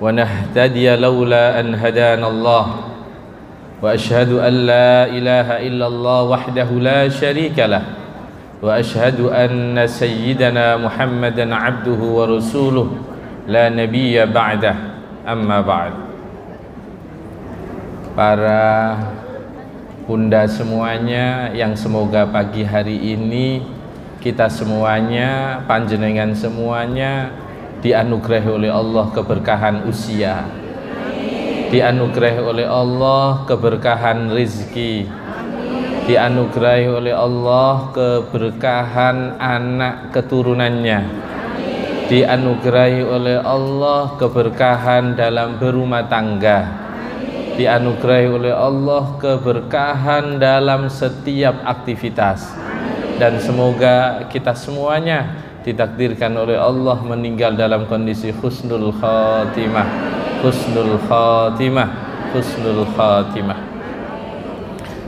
ونهتدي لولا أن هدانا الله وأشهد أن لا إله إلا الله وحده لا شريك له وأشهد أن سيدنا محمدا عبده ورسوله لا نبي بعده أما بعد. Para bunda semuanya yang semoga pagi hari ini kita semuanya, panjenengan semuanya dianugerahi oleh Allah keberkahan usia, dianugerahi oleh Allah keberkahan rizki, dianugerahi oleh Allah keberkahan anak keturunannya, dianugerahi oleh Allah keberkahan dalam berumah tangga, dianugerahi oleh Allah keberkahan dalam setiap aktivitas. Dan semoga kita semuanya ditakdirkan oleh Allah meninggal dalam kondisi husnul khatimah, husnul khatimah, husnul khatimah.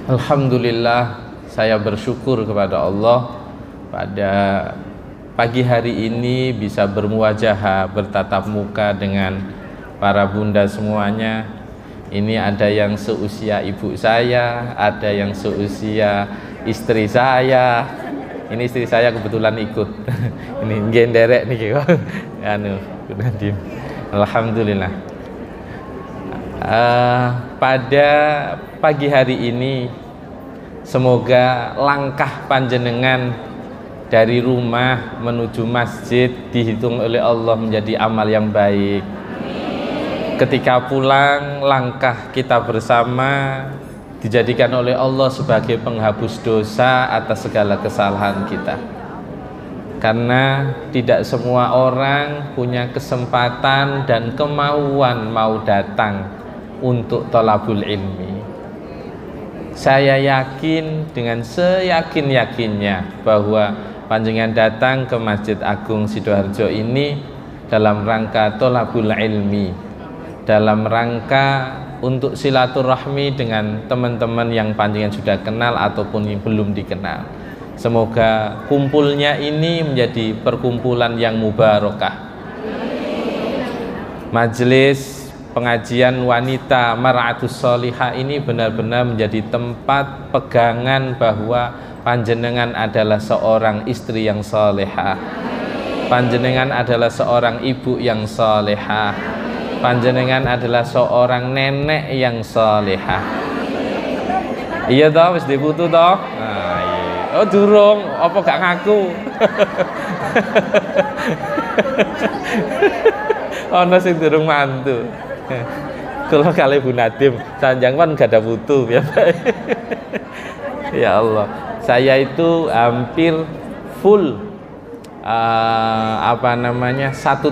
Alhamdulillah, saya bersyukur kepada Allah pada pagi hari ini bisa bermuwajahah, bertatap muka dengan para bunda semuanya. Ini ada yang seusia ibu saya, ada yang seusia istri saya. Ini istri saya kebetulan ikut. Ini genderek nih kok. Anu, Nadim. Alhamdulillah. Pada pagi hari ini semoga langkah panjenengan dari rumah menuju masjid dihitung oleh Allah menjadi amal yang baik. Ketika pulang, langkah kita bersama dijadikan oleh Allah sebagai penghapus dosa atas segala kesalahan kita. Karena tidak semua orang punya kesempatan dan kemauan mau datang untuk thalabul ilmi. Saya yakin dengan seyakin-yakinnya bahwa panjenengan datang ke Masjid Agung Sidoarjo ini dalam rangka thalabul ilmi, dalam rangka untuk silaturahmi dengan teman-teman yang panjenengan sudah kenal ataupun yang belum dikenal. Semoga kumpulnya ini menjadi perkumpulan yang mubarakah. Majelis pengajian wanita Mar'atus Sholihah ini benar-benar menjadi tempat pegangan bahwa panjenengan adalah seorang istri yang salehah, panjenengan adalah seorang ibu yang salehah, panjenengan adalah seorang nenek yang salehah. Iya toh, wis diputu toh? Nah, iya. Oh durung, apa gak ngaku? Ono sing durung mantu. Kalau kali Bu Nadim, sanjang kan gak ada putu ya. Ya Allah, saya itu hampir full 1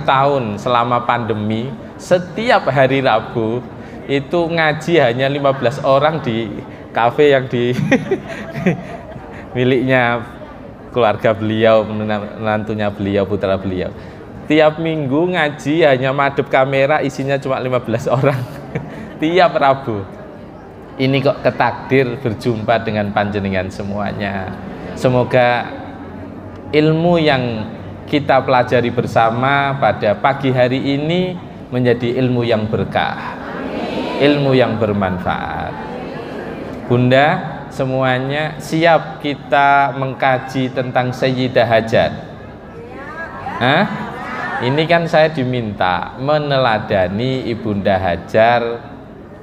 tahun selama pandemi. Setiap hari Rabu itu ngaji hanya 15 orang di kafe yang di miliknya keluarga beliau, menantunya beliau, putra beliau. Tiap minggu ngaji hanya madep kamera isinya cuma 15 orang. Tiap Rabu. Ini kok ketakdir berjumpa dengan panjenengan semuanya. Semoga ilmu yang kita pelajari bersama pada pagi hari ini menjadi ilmu yang berkah, ilmu yang bermanfaat. Bunda semuanya siap kita mengkaji tentang Sayyidah Hajar? Hah? Ini kan saya diminta meneladani Ibunda Hajar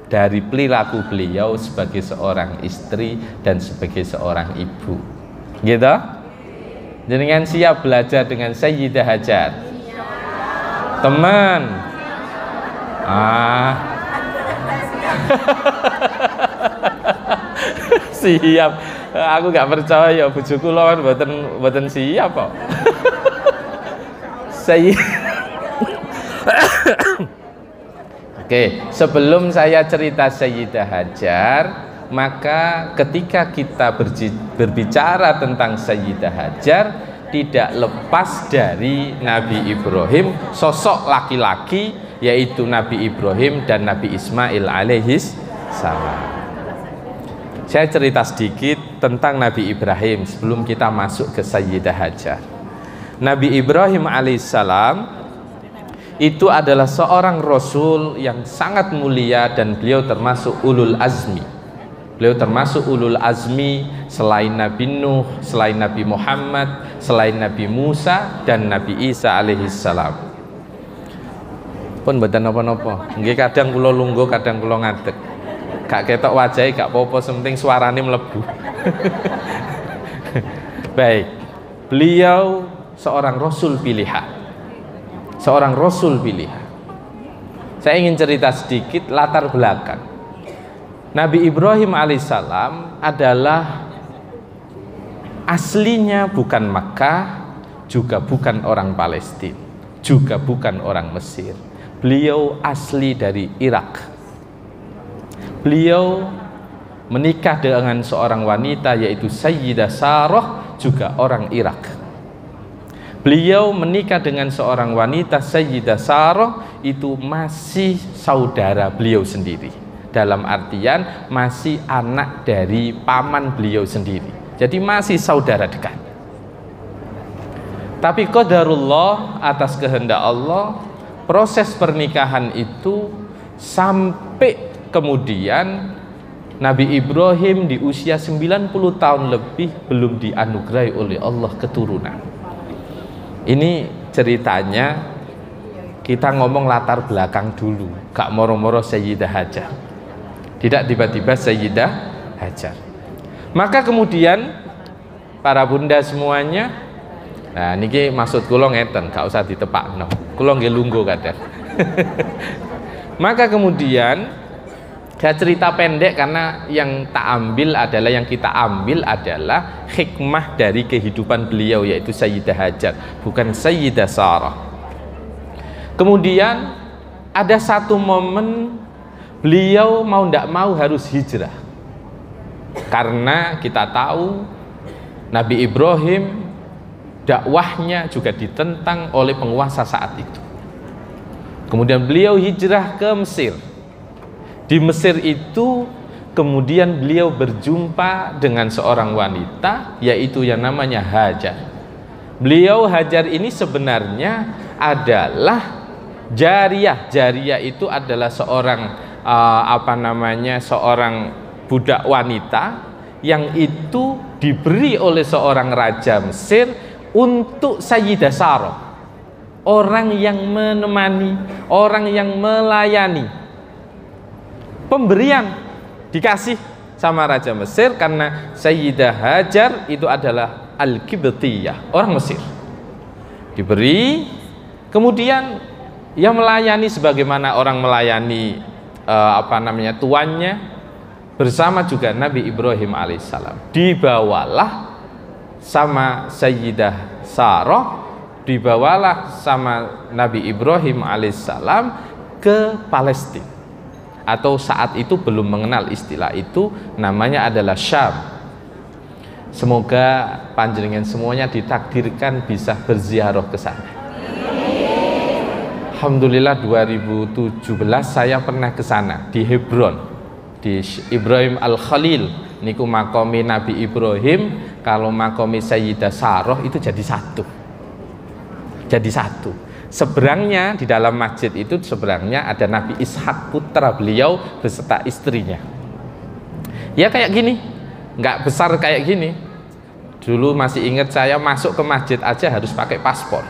dari perilaku beliau sebagai seorang istri dan sebagai seorang ibu. Gitu? Jenengan siap belajar dengan Sayyidah Hajar? Teman. Siap. Aku gak percaya bojoku lawan mboten siap kok. Oke, sebelum saya cerita Sayyidah Hajar, maka ketika kita berbicara tentang Sayyidah Hajar, tidak lepas dari Nabi Ibrahim, sosok laki-laki, yaitu Nabi Ibrahim dan Nabi Ismail alaihis salam. Saya cerita sedikit tentang Nabi Ibrahim sebelum kita masuk ke Sayyidah Hajar. Nabi Ibrahim alaihissalam itu adalah seorang Rasul yang sangat mulia dan beliau termasuk ulul azmi. Beliau termasuk ulul azmi selain Nabi Nuh, selain Nabi Muhammad, selain Nabi Musa dan Nabi Isa alaihissalam. Pun mboten napa-napa. Nggih kadang kula lungguh, kadang kula ngadeg. Gak ketok wajahe, gak apa-apa, sementing suarane mlebu. Baik. Beliau seorang Rasul pilihan. Seorang Rasul pilihan. Saya ingin cerita sedikit latar belakang. Nabi Ibrahim alaihissalam adalah aslinya bukan Makkah, juga bukan orang Palestina, juga bukan orang Mesir. Beliau asli dari Irak. Beliau menikah dengan seorang wanita yaitu Sayyidah Sarah, juga orang Irak. Beliau menikah dengan seorang wanita Sayyidah Sarah, itu masih saudara beliau sendiri. Dalam artian masih anak dari paman beliau sendiri. Jadi masih saudara dekat. Tapi qadarullah, atas kehendak Allah, proses pernikahan itu sampai kemudian Nabi Ibrahim di usia 90 tahun lebih belum dianugerahi oleh Allah keturunan. Ini ceritanya kita ngomong latar belakang dulu, gak moro-moro Sayyidah Hajar, tidak tiba-tiba Sayyidah Hajar. Maka kemudian para bunda semuanya, nah niki maksud kula ngeten, gak usah ditepakno, kula nggih lungguh kadang. Maka kemudian saya cerita pendek karena yang kita ambil adalah hikmah dari kehidupan beliau, yaitu Sayyidah Hajar, bukan Sayyidah Sarah. Kemudian ada satu momen beliau mau tidak mau harus hijrah, karena kita tahu Nabi Ibrahim dakwahnya juga ditentang oleh penguasa saat itu. Kemudian beliau hijrah ke Mesir. Di Mesir itu kemudian beliau berjumpa dengan seorang wanita, yaitu yang namanya Hajar. Beliau Hajar ini sebenarnya adalah jariyah. Jariyah itu adalah seorang seorang budak wanita yang itu diberi oleh seorang raja Mesir untuk Sayyidah Sarah, orang yang menemani, orang yang melayani. Pemberian dikasih sama Raja Mesir karena Sayyidah Hajar itu adalah Al-Qibtiyah, orang Mesir. Diberi, kemudian ia melayani sebagaimana orang melayani tuannya, bersama juga Nabi Ibrahim alaihissalam. Dibawalah sama Sayyidah Sarah, dibawalah sama Nabi Ibrahim alaihissalam ke Palestina. Atau saat itu belum mengenal istilah itu, namanya adalah Syam. Semoga panjenengan semuanya ditakdirkan bisa berziarah ke sana. Alhamdulillah 2017 saya pernah ke sana di Hebron, di Ibrahim Al-Khalil. Niku makomi Nabi Ibrahim, kalau makomi Sayyidah Sarah itu jadi satu. Jadi satu. Seberangnya di dalam masjid itu seberangnya ada Nabi Ishak putra beliau beserta istrinya. Ya kayak gini, nggak besar kayak gini. Dulu masih ingat saya masuk ke masjid aja harus pakai paspor,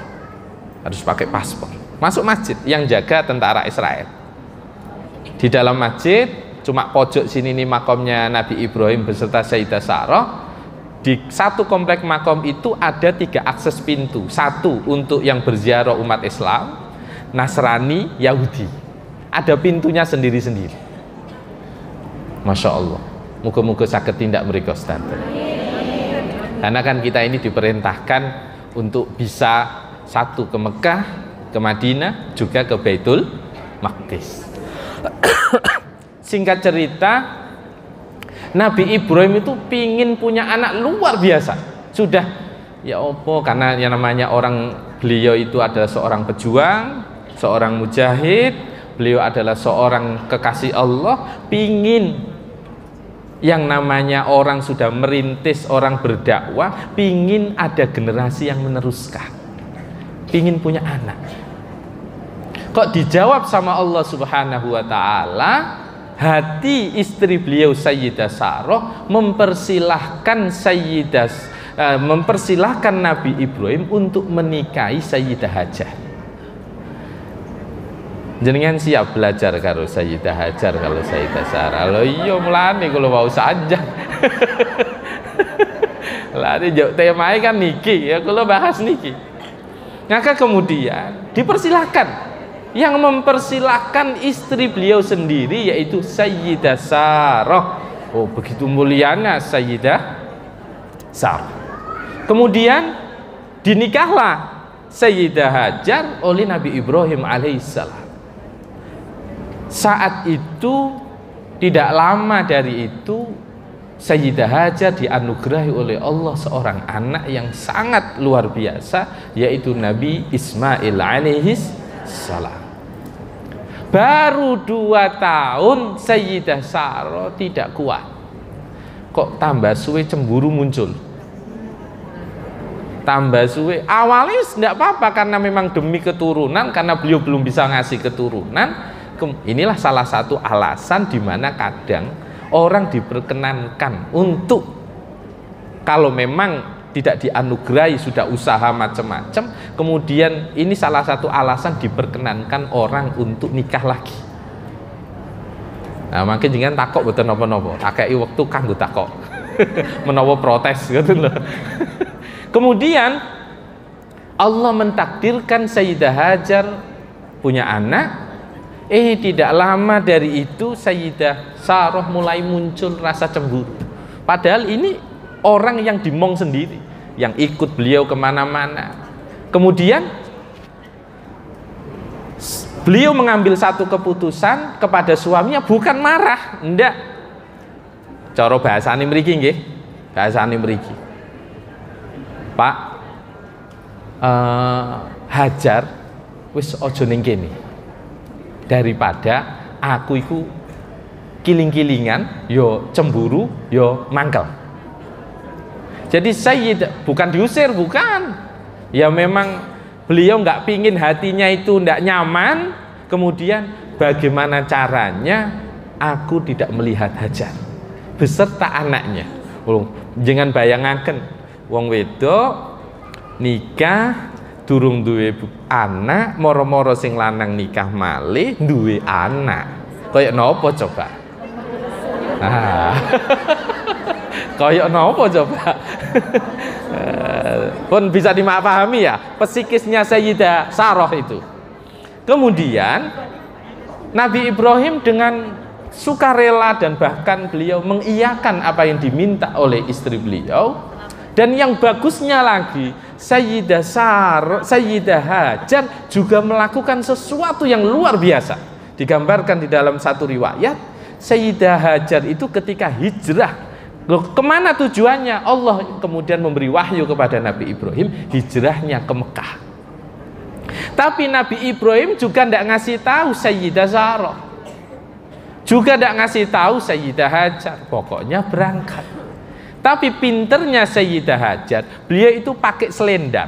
harus pakai paspor. Masuk masjid yang jaga tentara Israel. Di dalam masjid cuma pojok sini nih makomnya Nabi Ibrahim beserta Sayyidah Sarah. Di satu komplek makom itu ada 3 akses pintu. Satu untuk yang berziarah umat Islam, Nasrani, Yahudi. Ada pintunya sendiri-sendiri. Masya Allah. Muka-muka sakit tindak mereka Ustaz. Karena kan kita ini diperintahkan untuk bisa satu ke Mekah, ke Madinah, juga ke Baitul Maqdis. Singkat cerita, Nabi Ibrahim itu pingin punya anak luar biasa. Sudah ya opo, karena yang namanya orang, beliau itu adalah seorang pejuang, seorang mujahid, beliau adalah seorang kekasih Allah, pingin yang namanya orang sudah merintis, orang berdakwah, pingin ada generasi yang meneruskan, pingin punya anak. kok dijawab sama Allah Subhanahu wa taala, hati istri beliau Sayyidah Sarah mempersilahkan Nabi Ibrahim untuk menikahi Sayyidah Hajar. Jenengan siap belajar karo Sayyidah Hajar kalau Sayyidah Sarah? Lho iya mulane kalau mau saja. Lah temanya kan niki ya, kalau bahas niki. Maka kemudian dipersilahkan. Yang mempersilahkan istri beliau sendiri yaitu Sayyidah Sarah. Oh, begitu mulianya Sayyidah Sarah. Kemudian dinikahlah Sayyidah Hajar oleh Nabi Ibrahim alaihissalam. Saat itu tidak lama dari itu Sayyidah Hajar dianugerahi oleh Allah seorang anak yang sangat luar biasa, yaitu Nabi Ismail alaihissalam. Baru 2 tahun Sayyidah Sarah tidak kuat. Kok tambah suwe cemburu muncul. Tambah suwe, awalnya tidak apa-apa karena memang demi keturunan, karena beliau belum bisa ngasih keturunan. Inilah salah satu alasan di mana kadang orang diperkenankan untuk, kalau memang tidak dianugerahi sudah usaha macam-macam, kemudian ini salah satu alasan diperkenankan orang untuk nikah lagi. Nah, makin jangan takok betul nopo-nopo, akei waktu kanggo takok. Menawa protes gitu loh. Kemudian Allah mentakdirkan Sayyidah Hajar punya anak. Tidak lama dari itu Sayyidah Sarah mulai muncul rasa cemburu. Padahal ini orang yang dimong sendiri, yang ikut beliau kemana-mana. Kemudian beliau mengambil satu keputusan kepada suaminya, bukan marah, ndak. Cara bahasane mriki nggih, bahasane mriki. Pak, Hajar wis aja ning kene. Daripada aku iku kiling-kilingan, yo cemburu, yo mangkel. Jadi Sayyidah bukan diusir, bukan. Ya memang beliau nggak pingin hatinya itu nggak nyaman. Kemudian bagaimana caranya aku tidak melihat Hajar beserta anaknya. Jangan bayangaken wong wedok nikah durung duwe anak, moro-moro sing lanang nikah malih duwe anak. Kayak nopo coba? Kayak nopo coba? Pun bisa dimapahami ya psikisnya Sayyidah Sarah itu. Kemudian Nabi Ibrahim dengan sukarela dan bahkan beliau mengiyakan apa yang diminta oleh istri beliau. Dan yang bagusnya lagi, Sayyidah Hajar juga melakukan sesuatu yang luar biasa. Digambarkan di dalam satu riwayat, Sayyidah Hajar itu ketika hijrah, kemana tujuannya? Allah kemudian memberi wahyu kepada Nabi Ibrahim, hijrahnya ke Mekah. Tapi Nabi Ibrahim juga tidak ngasih tahu Sayyidah Sarah, juga tidak ngasih tahu Sayyidah Hajar, pokoknya berangkat. Tapi pinternya Sayyidah Hajar, beliau itu pakai selendang.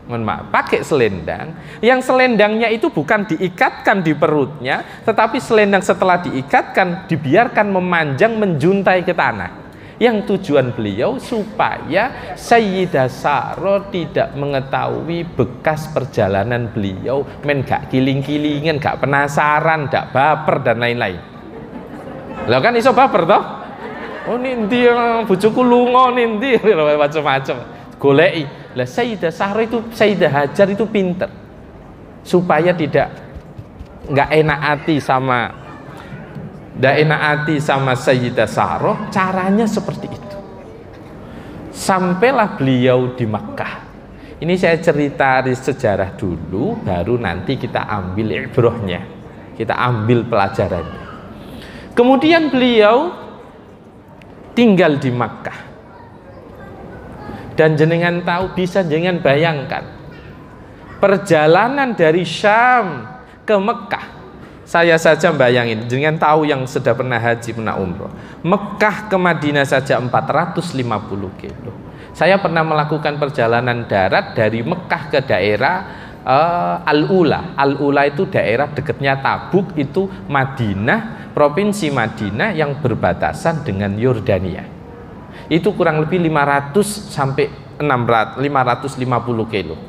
Mohon maaf, pakai selendang. Yang selendangnya itu bukan diikatkan di perutnya, tetapi selendang setelah diikatkan dibiarkan memanjang menjuntai ke tanah. Yang tujuan beliau supaya Sayyidah Sarah tidak mengetahui bekas perjalanan beliau, gak kiling-kilingan, gak penasaran, gak baper dan lain-lain. Lah kan iso baper toh? Oh ninti bojoku lunga ninti macam-macam. Goleki. Lah Sayyidah Sarah itu, Sayyidah Hajar itu pinter. Supaya enggak enak hati sama Sayyidah Sarah, caranya seperti itu. Sampailah beliau di Makkah. Ini saya cerita di sejarah dulu, baru nanti kita ambil ibrahnya. Kita ambil pelajarannya. Kemudian beliau tinggal di Makkah, dan jenengan tahu, bisa jenengan bayangkan perjalanan dari Syam ke Mekah. Saya saja bayangin, jenengan tahu yang sudah pernah haji, pernah umroh, Mekah ke Madinah saja 450 kilo. Saya pernah melakukan perjalanan darat dari Mekah ke daerah Al-Ula itu daerah dekatnya Tabuk, itu Madinah, provinsi Madinah yang berbatasan dengan Yordania. Itu kurang lebih 500 sampai 550 kilo.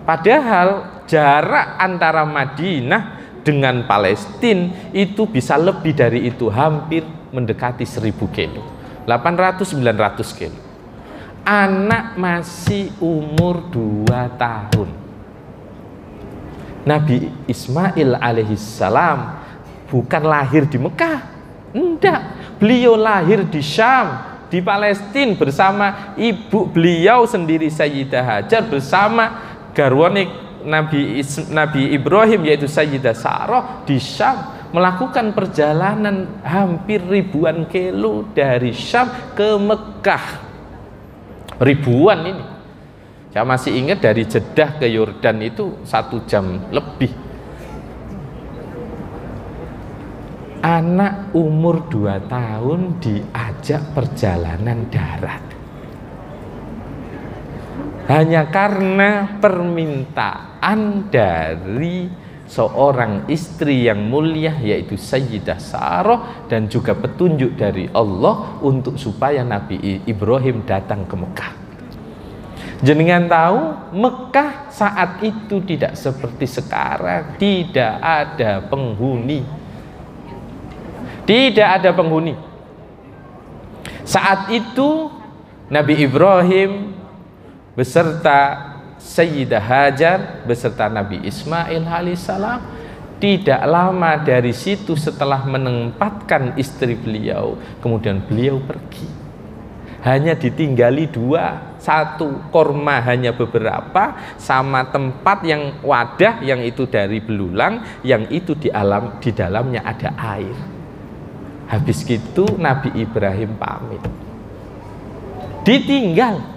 Padahal jarak antara Madinah dengan Palestina itu bisa lebih dari itu, hampir mendekati 1000 kilo, 800-900 kilo. Anak masih umur 2 tahun. Nabi Ismail alaihissalam bukan lahir di Mekah, enggak. Beliau lahir di Syam, di Palestina bersama ibu beliau sendiri Sayyidah Hajar bersama garwane Nabi Ibrahim yaitu Sayyidah Sarah di Syam, melakukan perjalanan hampir ribuan kilo dari Syam ke Mekah. Ribuan ini. Saya masih ingat dari Jeddah ke Yordan itu 1 jam lebih. Anak umur 2 tahun diajak perjalanan darat. Hanya karena permintaan dari seorang istri yang mulia yaitu Sayyidah Sarah, dan juga petunjuk dari Allah untuk supaya Nabi Ibrahim datang ke Mekah. Jenengan tahu Mekah saat itu tidak seperti sekarang, tidak ada penghuni. Tidak ada penghuni. Saat itu Nabi Ibrahim beserta Sayyidah Hajar beserta Nabi Ismail alaihissalam, tidak lama dari situ setelah menempatkan istri beliau, kemudian beliau pergi. Hanya ditinggali 2, 1 korma hanya beberapa, sama tempat yang wadah yang itu dari belulang, yang itu di dalamnya ada air. Habis gitu Nabi Ibrahim pamit, ditinggal.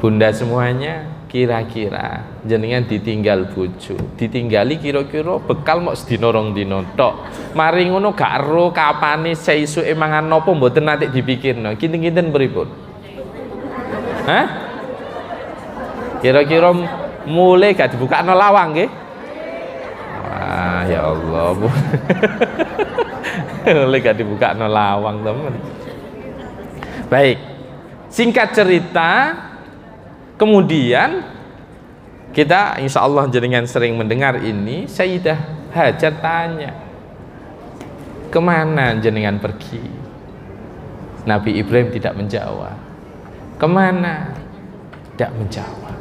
Bunda semuanya, kira-kira jenengan ditinggal bojo, ditinggali kira-kira bekal mok sedina rong dina tok. Mari ngono gak ero kapane seisuke mangan napa mboten nate dipikirno. Kinten-kinten pripun? Hah? Kira-kira mulai gak dibukakno lawang nggih? Wah, ya Allah. Mulai gak dibukakno lawang, teman. Baik. Singkat cerita, kemudian kita insya Allah jenengan sering mendengar ini, Sayyidah Hajar tanya, kemana jenengan pergi? Nabi Ibrahim tidak menjawab. Kemana? Tidak menjawab.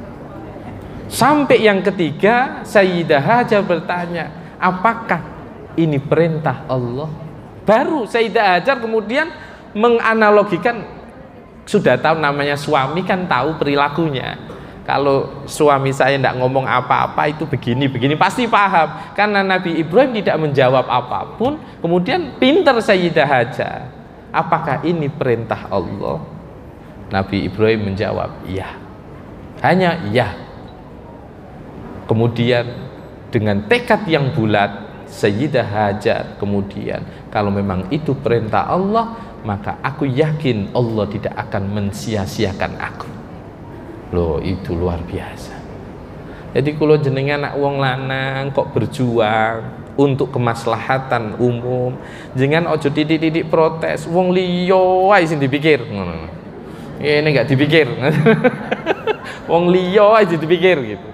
Sampai yang ketiga Sayyidah Hajar bertanya, apakah ini perintah Allah? Baru Sayyidah Hajar kemudian menganalogikan. Sudah tahu namanya suami kan tahu perilakunya. Kalau suami saya tidak ngomong apa-apa itu begini-begini pasti paham. Karena Nabi Ibrahim tidak menjawab apapun, kemudian pinter Sayyidah Hajar. Apakah ini perintah Allah? Nabi Ibrahim menjawab, iya. Hanya iya. Kemudian dengan tekad yang bulat Sayyidah Hajar kemudian, kalau memang itu perintah Allah, maka aku yakin Allah tidak akan mensia-siakan aku. Loh, itu luar biasa. Jadi kalau jenengan anak wong lanang kok berjuang untuk kemaslahatan umum, jangan ojo titik-titik protes wong liya wae sing dipikir. Ini enggak dipikir. Wong liya aja dipikir gitu.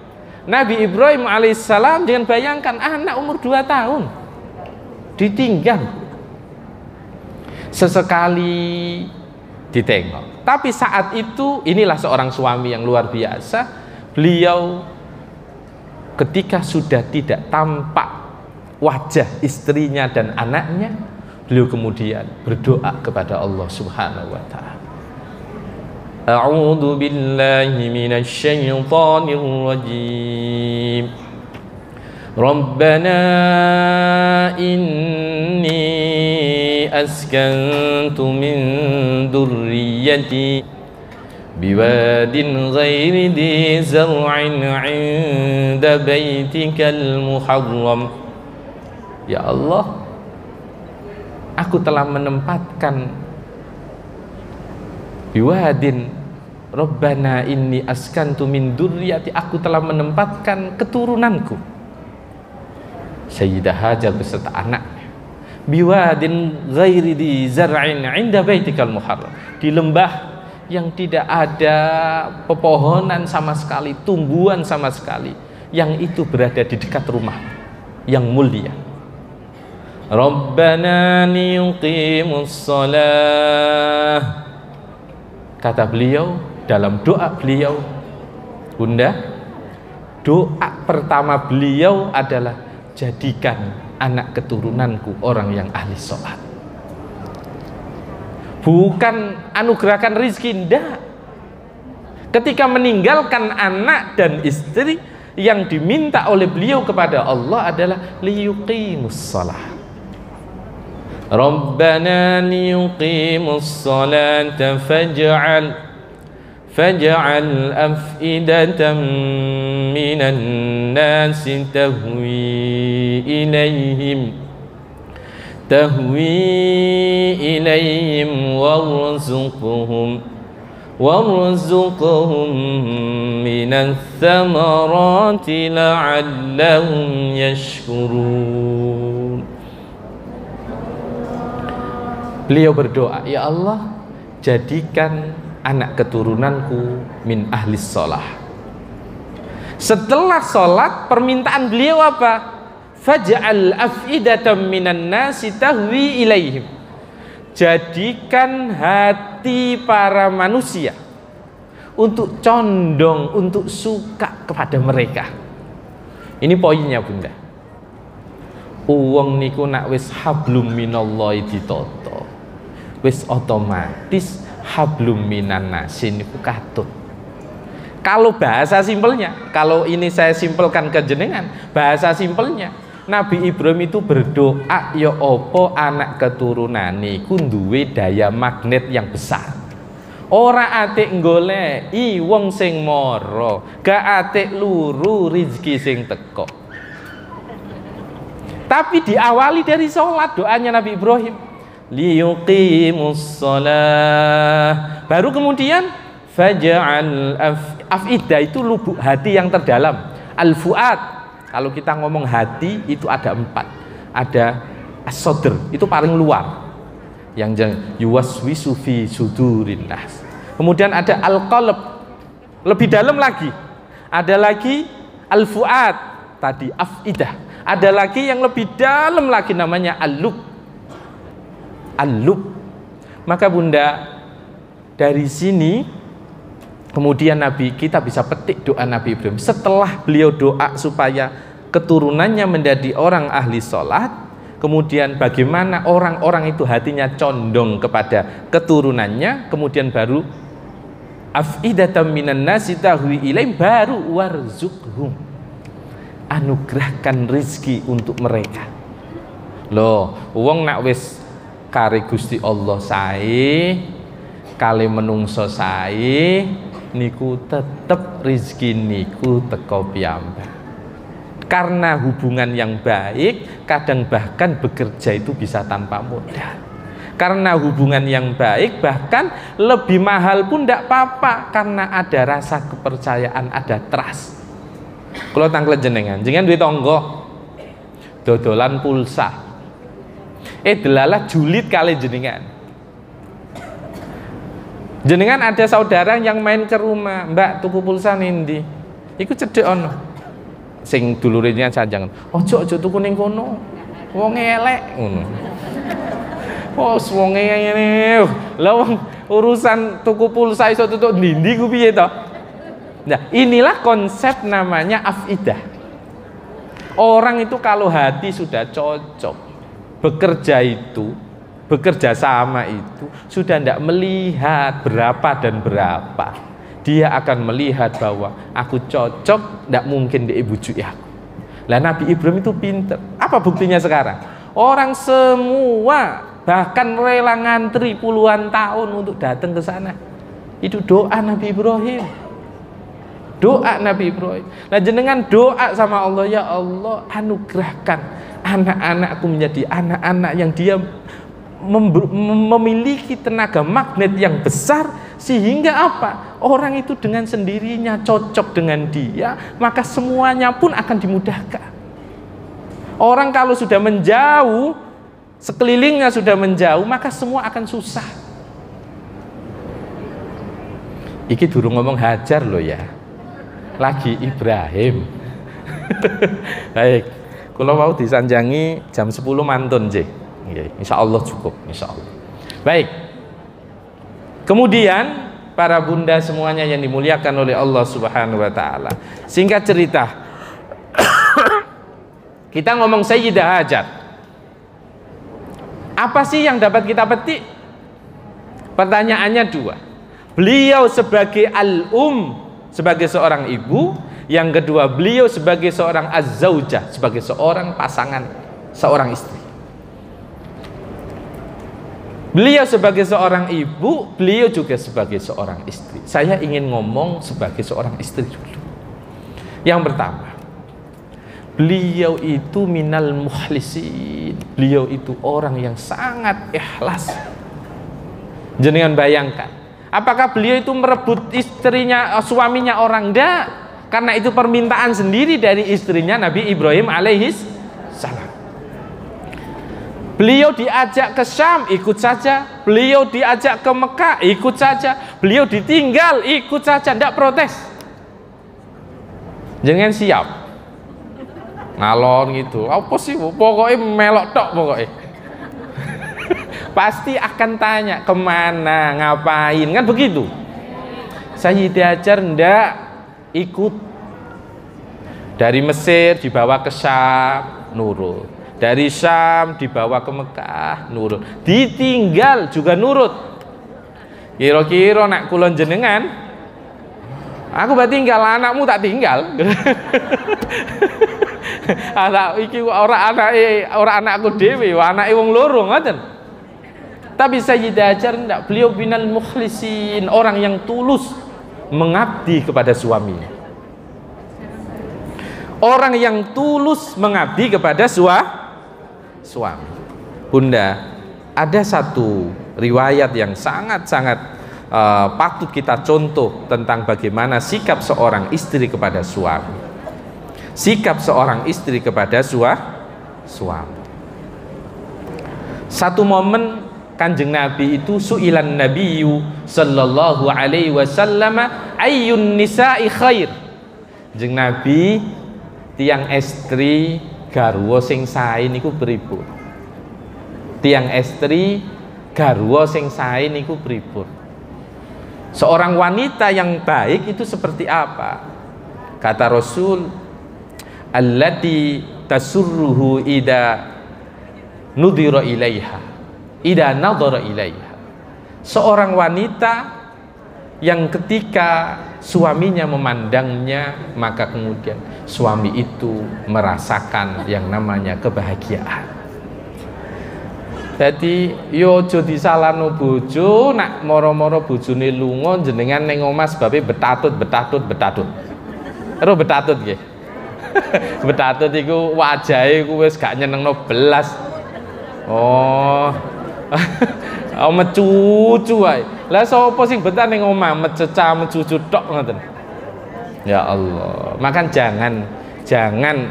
Nabi Ibrahim alaihissalam, jangan bayangkan anak umur 2 tahun ditinggal. Sesekali ditengok. Tapi saat itu inilah seorang suami yang luar biasa. Beliau ketika sudah tidak tampak wajah istrinya dan anaknya, beliau kemudian berdoa kepada Allah Subhanahu wa taala. A'udzu billahi minasy syaithanir rajim. Rabbana inni askantu min dzurriyyati biwadin ghairi dhi zar'in 'inda baitikal muharram. Ya Allah, aku telah menempatkan biwadin Rabbana inni askantu min dzurriyyati, aku telah menempatkan keturunanku, Sayyidah Hajar beserta anaknya, biwadin ghairi di zar'in 'inda baitikal muharram, di lembah yang tidak ada pepohonan sama sekali, tumbuhan sama sekali, yang itu berada di dekat rumah yang mulia. Rabbana liyuqimus shalah, kata beliau dalam doa beliau, Bunda, doa pertama beliau adalah jadikan anak keturunanku orang yang ahli sholat. Bukan anugerahkan rizki, enggak. Ketika meninggalkan anak dan istri, yang diminta oleh beliau kepada Allah adalah liyuqimus shalah. Rabbana liyuqimus salata faj'al af'idatan minan nasi tahwi ilayhim warzuqhum minas thamarati la'allahum yashkurun. Beliau berdoa, ya Allah, jadikan anak keturunanku min ahli sholah. Setelah sholat, permintaan beliau apa? Faj'al af'idatan minan nasi tahwi ilaihim, jadikan hati para manusia untuk condong, untuk suka kepada mereka. Ini poinnya, Bunda. Uwong niku nak wis hablum minallahi ditoto, wis otomatis hablum minan nasi niku katut. Kalau bahasa simpelnya, kalau ini saya simpelkan ke jenengan, bahasa simpelnya, Nabi Ibrahim itu berdoa, ya opo anak keturunan niku duwe daya magnet yang besar. Ora atik goleki wong sing mara, gak atik luru rezeki sing teko. Tapi diawali dari sholat, doanya Nabi Ibrahim, liyuqimus shalah. Baru kemudian faj'al af'idah, itu lubuk hati yang terdalam. Al-fuad, kalau kita ngomong hati itu ada 4. Ada as-sadr, itu paling luar, yang yuwaswisu fi sudurin nas. Kemudian ada al-qalb, lebih dalam lagi. Ada lagi al-fuad, tadi af'idah. Ada lagi yang lebih dalam lagi, namanya al-lub. Al-lub. Maka Bunda, dari sini kemudian kita bisa petik doa Nabi Ibrahim. Setelah beliau doa supaya keturunannya menjadi orang ahli sholat, kemudian bagaimana orang-orang itu hatinya condong kepada keturunannya, kemudian baru af'idatan minan nasi tahwi ilaihim, baru warzuqhum, anugerahkan rizki untuk mereka. Loh, wong nak wis kare Gusti Allah sae, kali menungso sae, niku tetep rizki niku teko piyambak. Karena hubungan yang baik, kadang bahkan bekerja itu bisa tanpa modal. Karena hubungan yang baik, bahkan lebih mahal pun tidak apa-apa, karena ada rasa kepercayaan, ada trust. Kalau tangklet jenengan duwe tangga dodolan pulsa, delalah julid kali jenengan ada saudara yang main ke rumah, Mbak tuku pulsa nindi, iku cedek ono, sing dulurnya jangan, ojo tuku ning kono, wong elek ngono. Oh, wong ngene lha wong urusan tuku pulsa iso tutuk ndi ku piye to? Nah, inilah konsep namanya afidah. Orang itu kalau hati sudah cocok, bekerja sama itu sudah tidak melihat berapa dan berapa. Dia akan melihat bahwa aku cocok, tidak mungkin dia bujuk aku. Lah Nabi Ibrahim itu pinter. Apa buktinya sekarang? Orang semua bahkan rela ngantri puluhan tahun untuk datang ke sana. Itu doa Nabi Ibrahim. Doa Nabi Ibrahim. Nah jenengan doa sama Allah, ya Allah anugerahkan anak-anakku menjadi anak-anak yang dia memiliki tenaga magnet yang besar, sehingga apa? orang itu dengan sendirinya cocok dengan dia, maka semuanya pun akan dimudahkan. Orang kalau sudah menjauh, sekelilingnya sudah menjauh, maka semua akan susah. Iki durung ngomong Hajar loh ya, lagi Ibrahim. Baik, kalau mau disanjangi jam 10 mantun J. Insya Allah cukup, insya Allah. Baik, kemudian para bunda semuanya yang dimuliakan oleh Allah Subhanahu wa Ta'ala, singkat cerita, kita ngomong Sayyidah Hajar. Apa sih yang dapat kita petik? Pertanyaannya dua. Beliau sebagai sebagai seorang ibu. Yang kedua, beliau sebagai seorang az-zaujah, sebagai seorang pasangan, seorang istri. Beliau sebagai seorang ibu, beliau juga sebagai seorang istri. Saya ingin ngomong sebagai seorang istri dulu. Yang pertama, beliau itu minal mukhlisin. Beliau itu orang yang sangat ikhlas. Jenengan bayangkan, apakah beliau itu merebut istrinya, suaminya orang? Enggak, karena itu permintaan sendiri dari istrinya Nabi Ibrahim alaihis salam. Beliau diajak ke Syam, ikut saja. Beliau diajak ke Mekah, ikut saja. Beliau ditinggal, ikut saja, tidak protes. Jangan siap ngalon gitu, apa sih, pokoknya melok tok pokoknya. Pasti akan tanya kemana, ngapain, kan begitu. Sayyidah Hajar ndak ikut. Dari Mesir dibawa ke Syam, nurut. Dari Syam dibawa ke Mekah, nurut. Ditinggal juga nurut. Kira-kira nak kulon jenengan, aku tak tinggal, anakmu tak tinggal. Anak iki ora anakku dhewe, anake wong loro ngoten. Tapi Sayyidah Hajar ndak, beliau binal mukhlisin, orang yang tulus mengabdi kepada suaminya. Orang yang tulus mengabdi kepada suami. Bunda, ada satu riwayat yang sangat-sangat patut kita contoh tentang bagaimana sikap seorang istri kepada suami. Sikap seorang istri kepada suami. Satu momen Kanjeng Nabi itu su'ilan Nabiyyu sallallahu alaihi wasallam ayyun nisa'i khair. Kanjeng Nabi, tiang estri garwa sing sae niku pripun? Tiang estri garwa sing sae niku pripun? Seorang wanita yang baik itu seperti apa? Kata Rasul, allati tasurruhu ida nudira ilaiha, ida nadhara ilaiha. Seorang wanita yang ketika suaminya memandangnya, maka kemudian suami itu merasakan yang namanya kebahagiaan. Jadi yo aja disalahno bojo, nak moro-moro bojone lunga jenengan ning omah sebabe betatut. Ero betatut nggih. Betatut iku wajahe ku wis gak nyenengno belas. Oh. Oh mecucu wae. Lah sapa sing betah ning omah mececah mecucu tok ngoten. Ya Allah. Maka jangan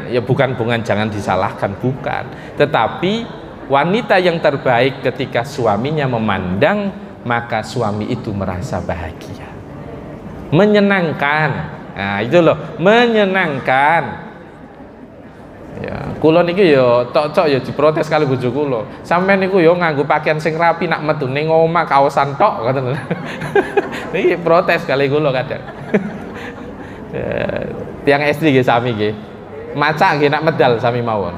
ya bukan jangan disalahkan, bukan. Tetapi wanita yang terbaik ketika suaminya memandang, maka suami itu merasa bahagia. Menyenangkan. Nah, itu loh, menyenangkan. Ya, kula niki ya tok-tok ya diprotes kali bojo kula. Sampeyan niku ya nganggo pakaian sing rapi nak metu ning omah kaosan tok ngoten. Niki protes kali kula kadang. Tiang istri nggih sami nggih. Macak nggih nak medal sami mawon.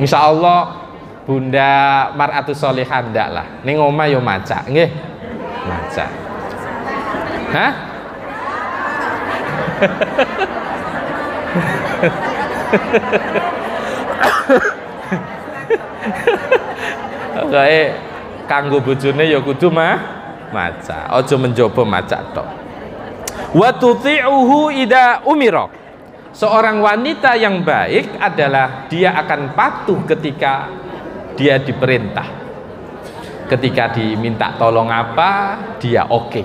Insyaallah Bunda Mar'atus Sholihah ndak lah. Ning omah ya macak nggih. Macak. Hah? Kae kanggo bojone ya kudu maca. Aja mencoba maca tok. Wa tuti'uhu idza umira. Seorang wanita yang baik adalah dia akan patuh ketika dia diperintah. Ketika diminta tolong apa, dia oke.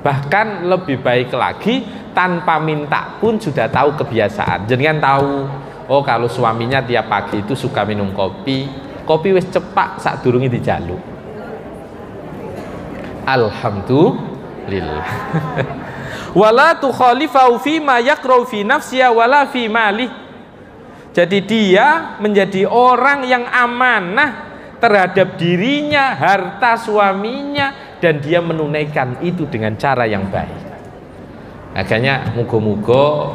Bahkan lebih baik lagi tanpa minta pun sudah tahu kebiasaan. Jenengan tahu, oh kalau suaminya tiap pagi itu suka minum kopi, kopi wis cepak sak durunge dijaluk. Alhamdulillah. Wala tukhalifau fi ma yakrau fi nafsiya wala fi malih. Jadi dia menjadi orang yang amanah terhadap dirinya, harta suaminya, dan dia menunaikan itu dengan cara yang baik. Makanya muga-muga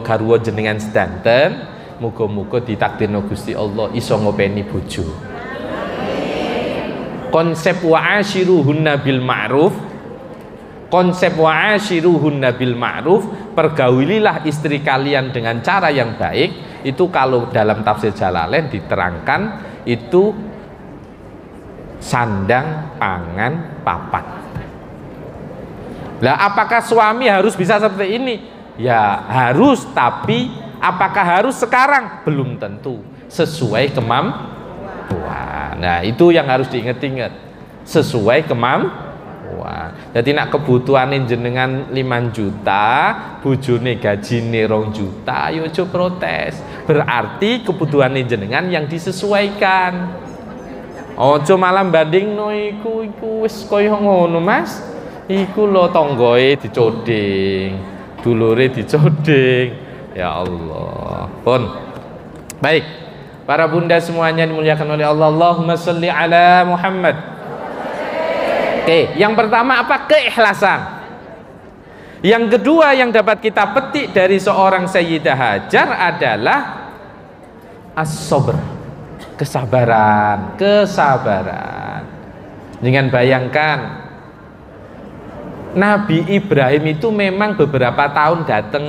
garwa jenengan sedanten, muga-muga ditakdirno Gusti Allah iso ngopeni bojo. Konsep wa'ashiruhunna bil ma'ruf, konsep wa'ashiruhunna bil ma'ruf, pergaulilah istri kalian dengan cara yang baik. Itu kalau dalam tafsir Jalalain diterangkan itu sandang, pangan, papan. Lah apakah suami harus bisa seperti ini? Ya harus, tapi apakah harus sekarang? Belum tentu. Sesuai kemampuan. Nah itu yang harus diingat-ingat. Sesuai kemampuan. Jadi nak kebutuhanin jenengan 5 juta, bojone gajine 2 juta, yo aja protes. Berarti kebutuhanin jenengan yang disesuaikan. Ojo malah bandingno iku wis kaya ngono Mas. Iku lho tanggoe dicoding, dulure dicoding. Ya Allah. Pun. Baik. Para bunda semuanya dimuliakan oleh Allah. Allahumma sholli ala Muhammad. Oke, yang pertama apa? Keikhlasan. Yang kedua yang dapat kita petik dari seorang Sayyidah Hajar adalah as-sabr. Kesabaran. Jangan bayangkan Nabi Ibrahim itu memang beberapa tahun datang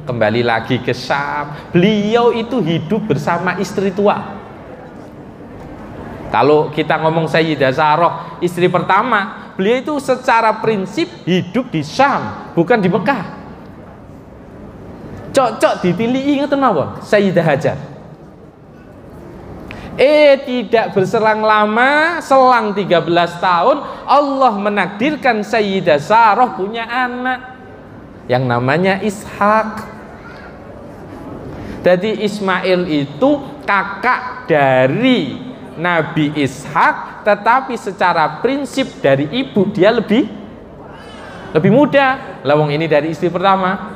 kembali lagi ke Syam. Beliau itu hidup bersama istri tua. Kalau kita ngomong Sayyidah Sarah, istri pertama, beliau itu secara prinsip hidup di Syam, bukan di Mekah. Cocok dipilih, ingat apa? Sayyidah Hajar. Tidak berselang lama, selang 13 tahun Allah menakdirkan Sayyidah Sarah punya anak yang namanya Ishak. Jadi Ismail itu kakak dari Nabi Ishak, tetapi secara prinsip dari ibu dia lebih muda. Lawang ini dari istri pertama.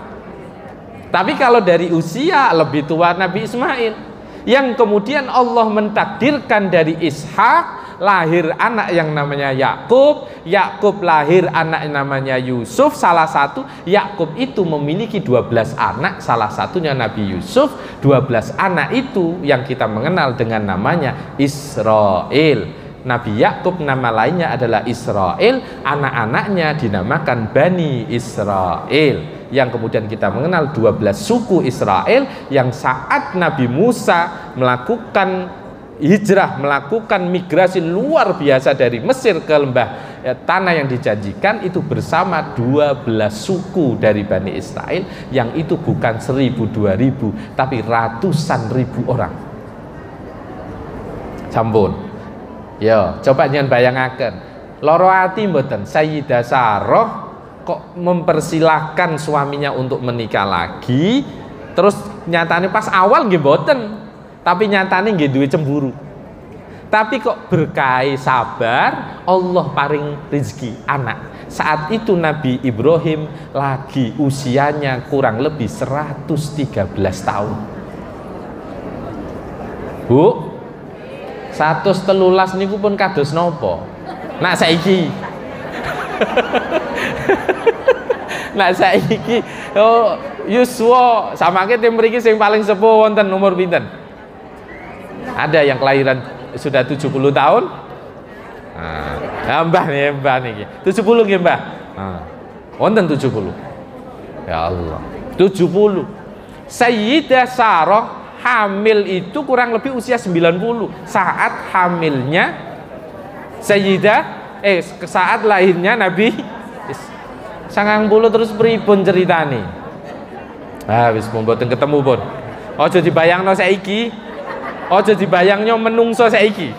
Tapi kalau dari usia lebih tua Nabi Ismail. Yang kemudian Allah mentakdirkan dari Ishak lahir anak yang namanya Yakub. Yakub lahir anak yang namanya Yusuf. Salah satu Yakub itu memiliki 12 anak, salah satunya Nabi Yusuf. 12 anak itu yang kita mengenal dengan namanya Israel. Nabi Yakub nama lainnya adalah Israel, anak-anaknya dinamakan Bani Israel. Yang kemudian kita mengenal 12 suku Israel yang saat Nabi Musa melakukan hijrah, melakukan migrasi luar biasa dari Mesir ke lembah tanah yang dijanjikan, itu bersama 12 suku dari Bani Israel, yang itu bukan 1000, 2000 tapi ratusan ribu orang. Sampun. Yo, coba jangan bayangaken. Loro ati mboten Sayyidah Sarah kok mempersilahkan suaminya untuk menikah lagi, terus nyatane pas awal nggih mboten, tapi nyatane nggih duwe cemburu. Tapi kok berkahi sabar, Allah paring rezeki anak. Saat itu Nabi Ibrahim lagi usianya kurang lebih 113 tahun. Bu, 113 niku pun kados nopo? Nak saiki. Nak saiki oh yuswa samangke tim mriki sing paling sepuh wonten umur pinten? Ada yang kelahiran sudah 70 tahun? Nah, mbah niki. 70 nggih, Mbah. Nah, wonten 70. Ya Allah. 70. Sayyidah Sarah hamil itu kurang lebih usia 90 saat hamilnya saat lahirnya Nabi 90 terus pripun ceritane? Wis mboten ketemu pun. Aja dibayangno saiki. Aja dibayangno menungso saiki.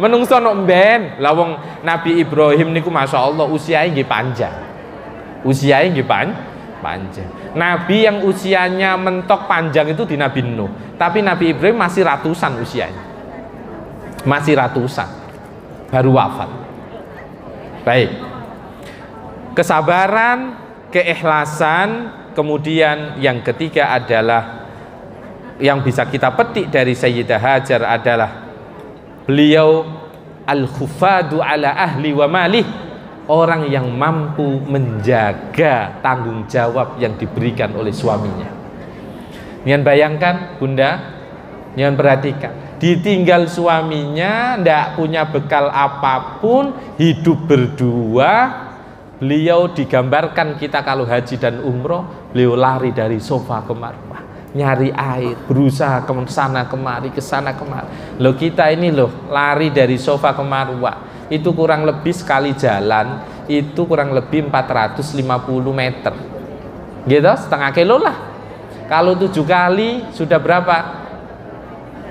menungso nok mben. Lah wong Nabi Ibrahim niku masyaallah usianya nggih panjang. Usianya nggih panjang. Nabi yang usianya mentok panjang itu di Nabi Nuh. Tapi Nabi Ibrahim masih ratusan usianya. Masih ratusan. Baru wafat. Baik. Kesabaran, keikhlasan, kemudian yang ketiga adalah yang bisa kita petik dari Sayyidah Hajar adalah beliau al-khufadu ala ahli wa malih, orang yang mampu menjaga tanggung jawab yang diberikan oleh suaminya. Nian bayangkan Bunda, nian perhatikan, ditinggal suaminya, ndak punya bekal apapun, hidup berdua. Beliau digambarkan kita kalau haji dan umroh, beliau lari dari sofa ke Marwah, nyari air, berusaha ke sana kemari, ke sana kemari. Loh kita ini loh lari dari sofa ke Marwah, itu kurang lebih sekali jalan itu kurang lebih 450 meter, gitu, setengah kilo lah. Kalau 7 kali sudah berapa?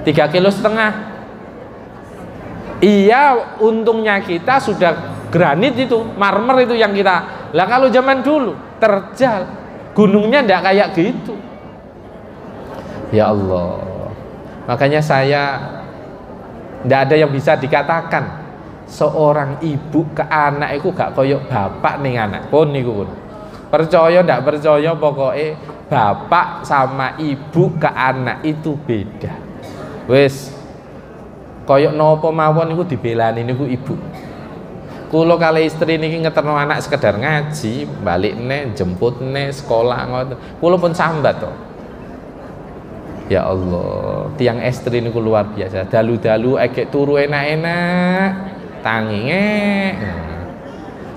3,5 kilo. Iya, untungnya kita sudah granit itu, marmer itu yang kita. Lah kalau zaman dulu terjal, gunungnya ndak kayak gitu. Ya Allah. Makanya saya ndak ada yang bisa dikatakan seorang ibu ke anak itu gak koyok bapak ning anak. Pun niku pun. Percaya ndak percaya pokoknya bapak sama ibu ke anak itu beda. Wes koyok nopo mawon niku dibelani niku ibu. Kulo kali istri niki ngeterno anak sekedar ngaji, balik jemput sekolah ngoten. Kulo pun sambat to. Ya Allah, tiang istri niku luar biasa. Dalu-dalu ekek turu enak-enak, tangi ngek.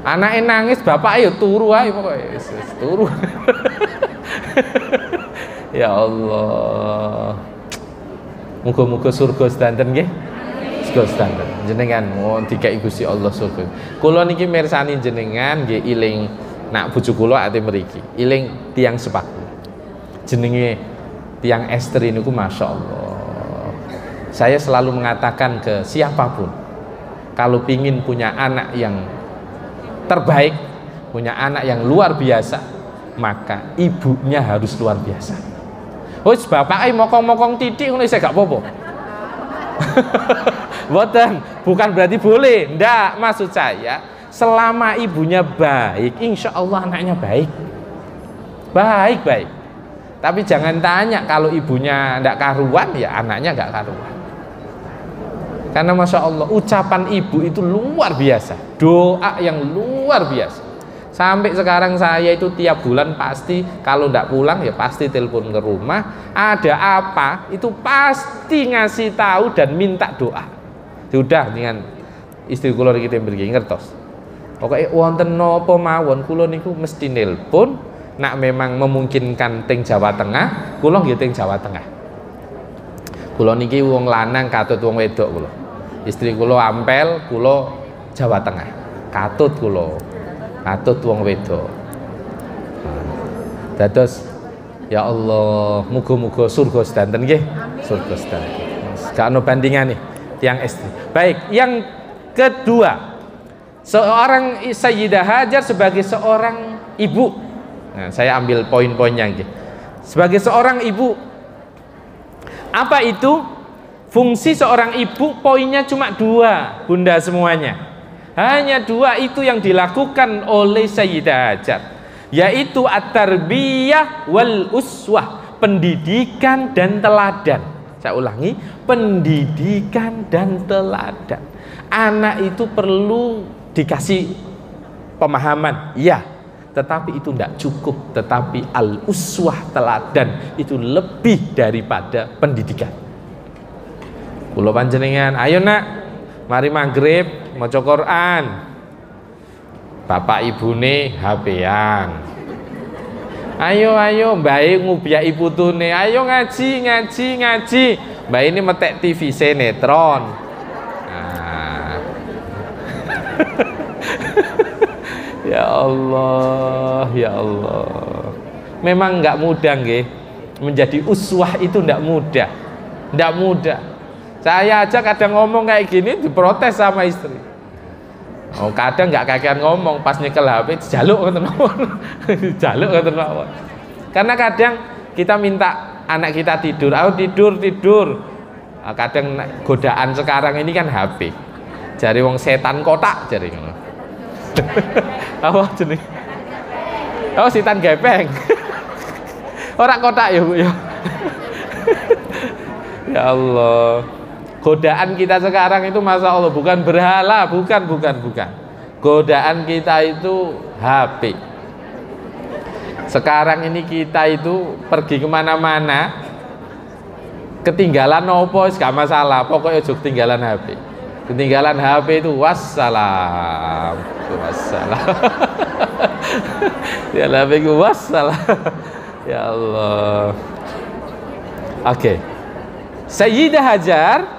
Anake nangis, bapak ayo turu ae pokoke. Turu. Ya Allah. Muga-muga surga sedanten nggih. Standar jenengan mau dikai Gusti Allah surga. Kula niki mirsani jenengan nggih iling nak bojo kula ate mriki. Iling tiang sepaku. Jenenge tiang estri niku masyaallah. Saya selalu mengatakan ke siapapun, kalau pingin punya anak yang terbaik, punya anak yang luar biasa, maka ibunya harus luar biasa. Wis bapak mokong-mokong titik ngono saya gak apa-apa. Bukan berarti boleh, ndak, maksud saya selama ibunya baik, insya Allah anaknya baik. Baik. Tapi jangan tanya kalau ibunya ndak karuan, ya anaknya nggak karuan. Karena masya Allah ucapan ibu itu luar biasa, doa yang luar biasa. Sampai sekarang saya itu tiap bulan pasti kalau ndak pulang ya pasti telepon ke rumah, ada apa itu pasti ngasih tahu dan minta doa. Sudah dengan istri kula iki mriki ngertos. Pokoke wonten napa mawon kula niku mesti nelpon nak memang memungkinkan teng Jawa Tengah, kula nggih teng Jawa Tengah. Kula niki wong lanang katut wong wedok kula. Istri kula Ampel, kula Jawa Tengah. Katut kula. Katut wong wedok. Dados ya Allah, muga-muga surga sedanten nggih. Surga sedanten. Gak ono bandingane tiang istri. Baik, yang kedua, seorang Sayyidah Hajar sebagai seorang ibu. Nah, saya ambil poin-poinnya nggih. Sebagai seorang ibu, apa itu? Fungsi seorang ibu poinnya cuma 2, Bunda semuanya. Hanya 2 itu yang dilakukan oleh Sayyidah Hajar, yaitu at-tarbiyah wal uswah, pendidikan dan teladan. Saya ulangi, pendidikan dan teladan. Anak itu perlu dikasih pemahaman, ya, tetapi itu tidak cukup. Tetapi al-uswah, teladan, itu lebih daripada pendidikan. Kula panjenengan, ayo nak, mari maghrib maca Quran. Bapak ibune HP-an. Ayo mbak ngubiaki putune, ayo ngaji. Mbak ini metek TV sinetron. Nah. Ya Allah. Memang nggak mudah nggih. Menjadi uswah itu nggak mudah. Saya aja kadang ngomong kayak gini diprotes sama istri. Oh, kadang nggak kakean ngomong, pas nyekel HP jaluk ngoten mawon. Jaluk ngoten mawon. Karena kadang kita minta anak kita tidur, tidur. Nah, kadang godaan sekarang ini kan HP. Jari wong setan kotak jari ngono. Apa jeneng? Oh, setan gepeng. Orang kotak ya, Bu ya. Ya Allah. Godaan kita sekarang itu Masya Allah bukan berhala, bukan. Godaan kita itu HP. Sekarang ini kita itu pergi kemana-mana, ketinggalan nopo gak masalah, pokoknya juga ketinggalan HP. Ketinggalan HP itu wassalam. Ya HP itu wassalam. Ya Allah. Oke. Sayyidah Hajar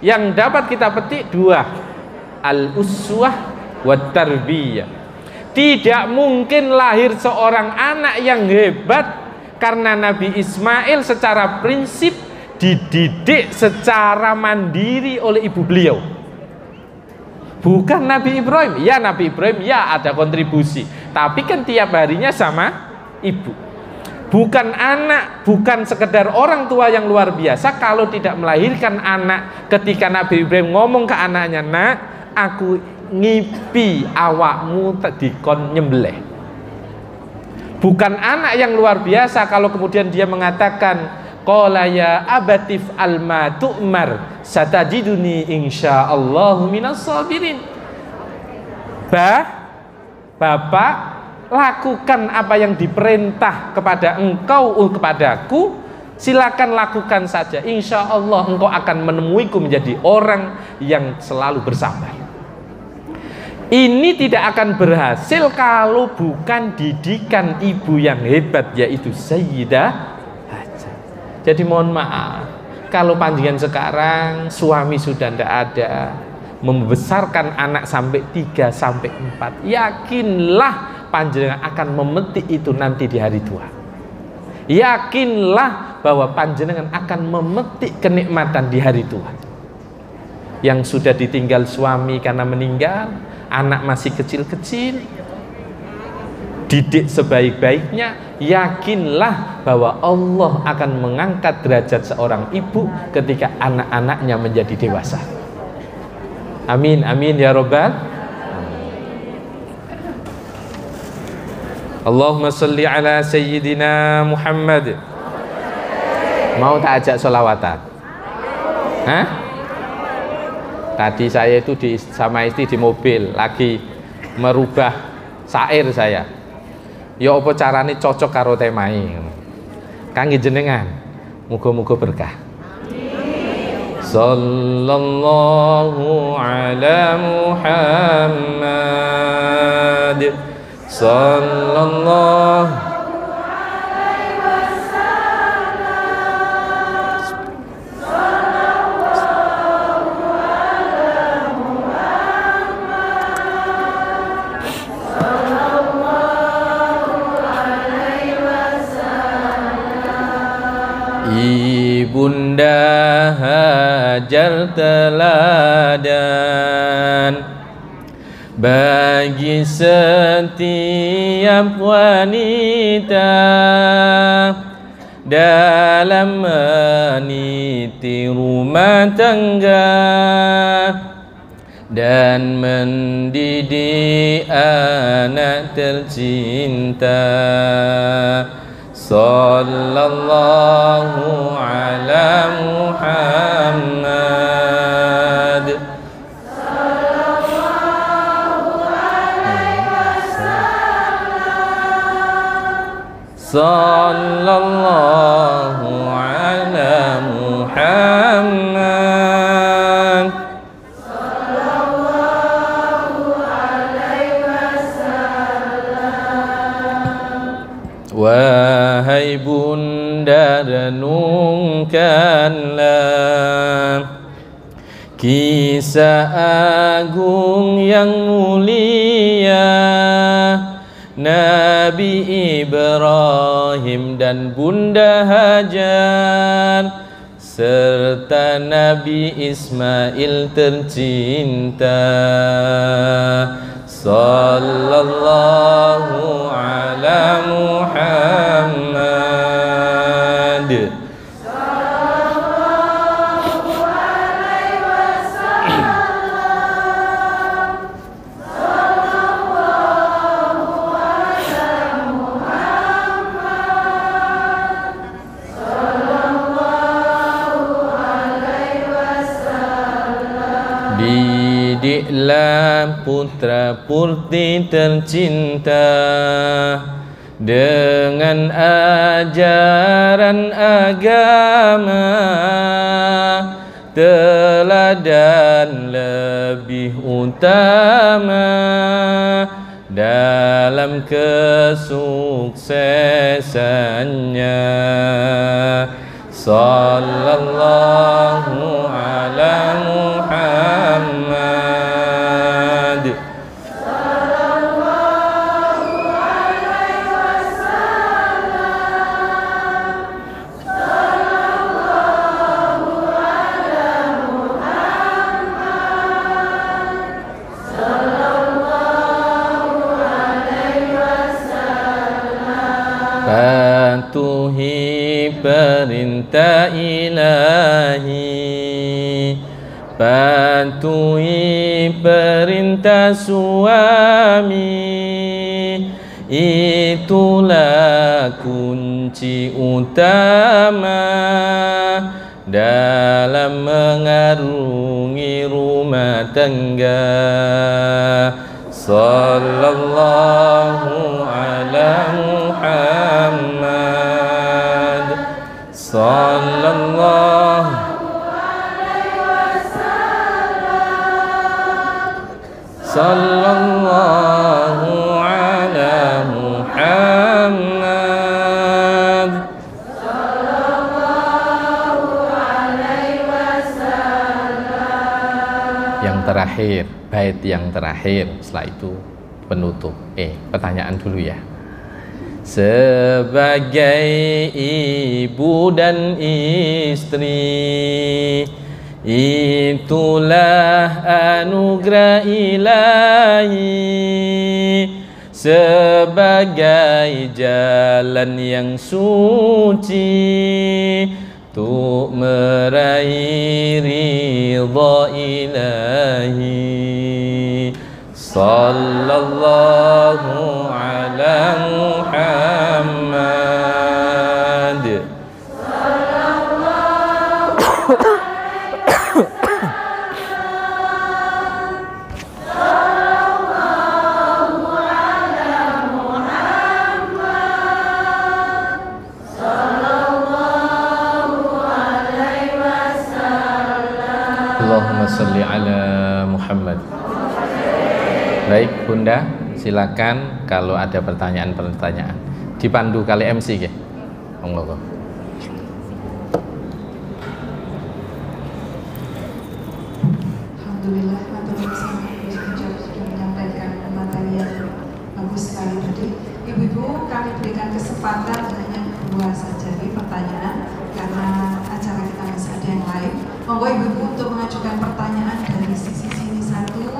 yang dapat kita petik dua, al-uswah wa tarbiyah. Tidak mungkin lahir seorang anak yang hebat karena Nabi Ismail secara prinsip dididik secara mandiri oleh ibu beliau. Bukan Nabi Ibrahim. Ya Nabi Ibrahim ya ada kontribusi, tapi kan tiap harinya sama ibu. Bukan anak, bukan sekedar orang tua yang luar biasa kalau tidak melahirkan anak. Ketika Nabi Ibrahim ngomong ke anaknya, "Nak, aku ngipi awakmu dikon nyembelih." Bukan anak yang luar biasa kalau kemudian dia mengatakan, "Qala ya abatif alma tu'mar satajiduni insyaallahu minas sabirin." Bapak, lakukan apa yang diperintah kepada engkau, kepadaku, silakan lakukan saja. Insya Allah engkau akan menemuiku menjadi orang yang selalu bersabar. Ini tidak akan berhasil kalau bukan didikan ibu yang hebat, yaitu Sayyidah Hajar. Jadi mohon maaf kalau panjenengan sekarang suami sudah tidak ada, membesarkan anak sampai 3 sampai 4, yakinlah panjenengan akan memetik itu nanti di hari tua. Yakinlah bahwa panjenengan akan memetik kenikmatan di hari tua. Yang sudah ditinggal suami karena meninggal, anak masih kecil-kecil, didik sebaik-baiknya, yakinlah bahwa Allah akan mengangkat derajat seorang ibu ketika anak-anaknya menjadi dewasa. Amin, amin ya Rabbal. Allahumma salli ala Sayyidina Muhammad. Mau tak ajak sholawatan? Hah? Tadi saya itu sama istri di mobil lagi merubah syair saya. Ya apa carane cocok karo temae. Kangge jenengan. Muga-muga berkah. Sallallahu ala Muhammad. Sallallahu alaihi wasallam. Sallallahu ala Muhammad. Sallallahu alaihi wasallam. Ibunda Hajar teladan bagi setiap wanita dalam meniti rumah tangga dan mendidik anak tercinta. Sallallahu ala Muhammad. Sallallahu ala Muhammad. Sallallahu alaihi wasallam. Wahai bunda renungkanlah kisah agung yang mulia Nabi Ibrahim dan Bunda Hajar serta Nabi Ismail tercinta. Sallallahu ala Muhammad. Didiklah putra putri tercinta dengan ajaran agama, teladan lebih utama dalam kesuksesannya. Sallallahu ala Muhammad. Sallallahu alaihi wasallam. Sallallahu ala Muhammad. Sallallahu alaihi wasallam. Patuhi perintah ilahi, patuhi perintah suami, itulah kunci utama dalam mengarungi rumah tangga. Sallallahu ala Muhammad. Sallallahu alaihi wasallam. Sallallahu ala Muhammad. Sallallahu alaihi wasallam. Yang terakhir, bait yang terakhir, setelah itu penutup. Pertanyaan dulu ya. Sebagai ibu dan istri, itulah anugerah ilahi, sebagai jalan yang suci untuk meraih ridha ilahi. Sallallahu ala Muhammad. Sallallahu ala Muhammad. Sallallahu alaihi wasallam. Allahumma salli ala Muhammad. Baik Bunda, silakan kalau ada pertanyaan-pertanyaan. Dipandu kali MC ya. Monggo. Alhamdulillah, materi sudah menyampaikan materi yang bagus sekali tadi. Ibu-ibu, kami berikan kesempatan hanya 2 saja nih pertanyaan karena acara kita masih ada yang lain. Monggo ibu-ibu untuk mengajukan pertanyaan dari sisi sini satu,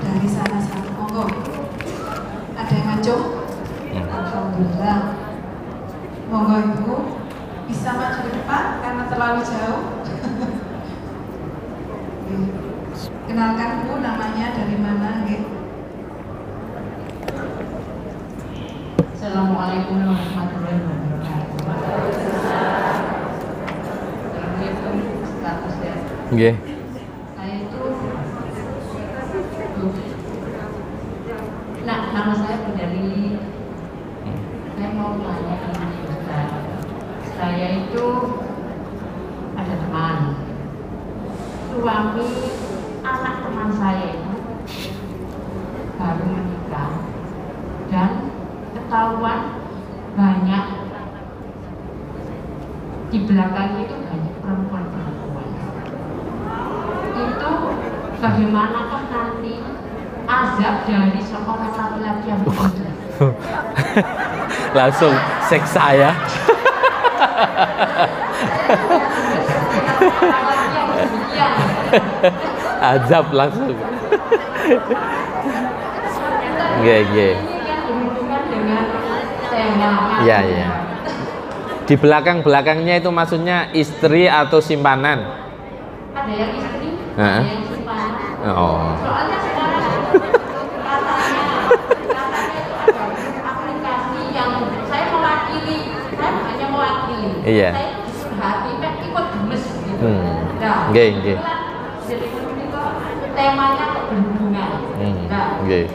dari sana satu. Monggo. Ada yang ngacung? Alhamdulillah. Monggo ibu bisa maju ke depan karena terlalu jauh. Kenalkan Bu, namanya dari mana? Assalamualaikum warahmatullahi wabarakatuh. Assalamualaikum, status ya. Nggih. Saya itu nama saya Bundari. Saya mau tanya ini Ustaz. Saya itu ada teman. Suami anak teman saya itu baru menikah dan ketahuan banyak di belakang itu banyak perempuan-perempuan. Itu bagaimanakah nanti azab dari seorang laki-laki yang begitu? Langsung seksa ya. apalagi yang demikian. Azab langsung. Nggih, nggih. Ini kan dihubungkan dengan tema. Iya, iya. Di belakang-belakangnya itu maksudnya istri atau simpanan? Ada yang istri, Heeh. ada yang simpanan. Oh. Soalnya sekarang katanya itu ada aplikasi yang saya mewakili, saya hanya mewakili. Iya. Saya hati ikut gemes gitu. Nah, Nggih, nggih. jadi itu temanya berhubungan. Nah, Nggih.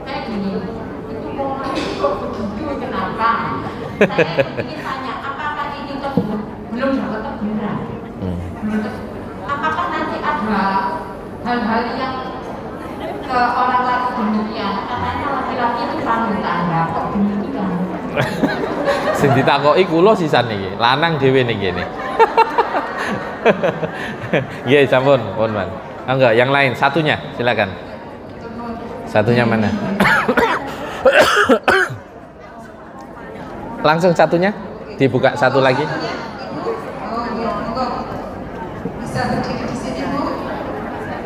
kayak gini, itu mau kok begitu kenapa? Saya ingin tanya, apakah ini belum dapat teguran? Apakah nanti ada hal-hal yang ke orang laki demikian? Katanya laki-laki itu panutan, kok demikian? Sing ditakoki kula sisan niki, lanang dhewe niki ngene. Nggih, sampun, pun, Man. Enggak, yang lain satunya, silakan. Satunya mana? Langsung satunya dibuka satu lagi. Ibu, oh iya, monggo. Bisa berdiri di sini, Bu.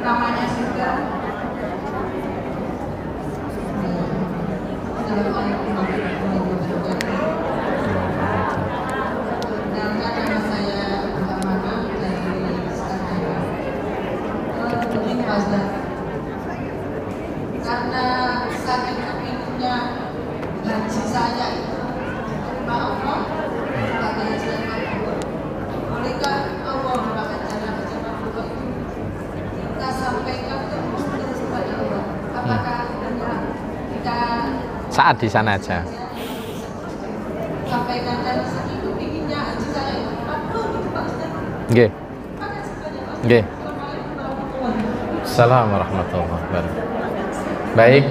Namanya juga. Nama saya Amanda dari Sekarang. Begini Mas Dan. Karena saking kepinginnya gaji saya itu terima Allah, katanya saya makbul. Bolehkah Allah melakukan cara-cara makbul itu kita sampaikan terus kepada Allah? Apakah hanya kita Saat di sana aja. sampaikan dari sini itu pinginnya haji saya itu makbul gitu Pak Ustaz? Nggih. Makasih banyak Pak. Nggih. Assalamualaikum warahmatullahi wabarakatuh. Assalamualaikum warahmatullahi wabarakatuh. Baik,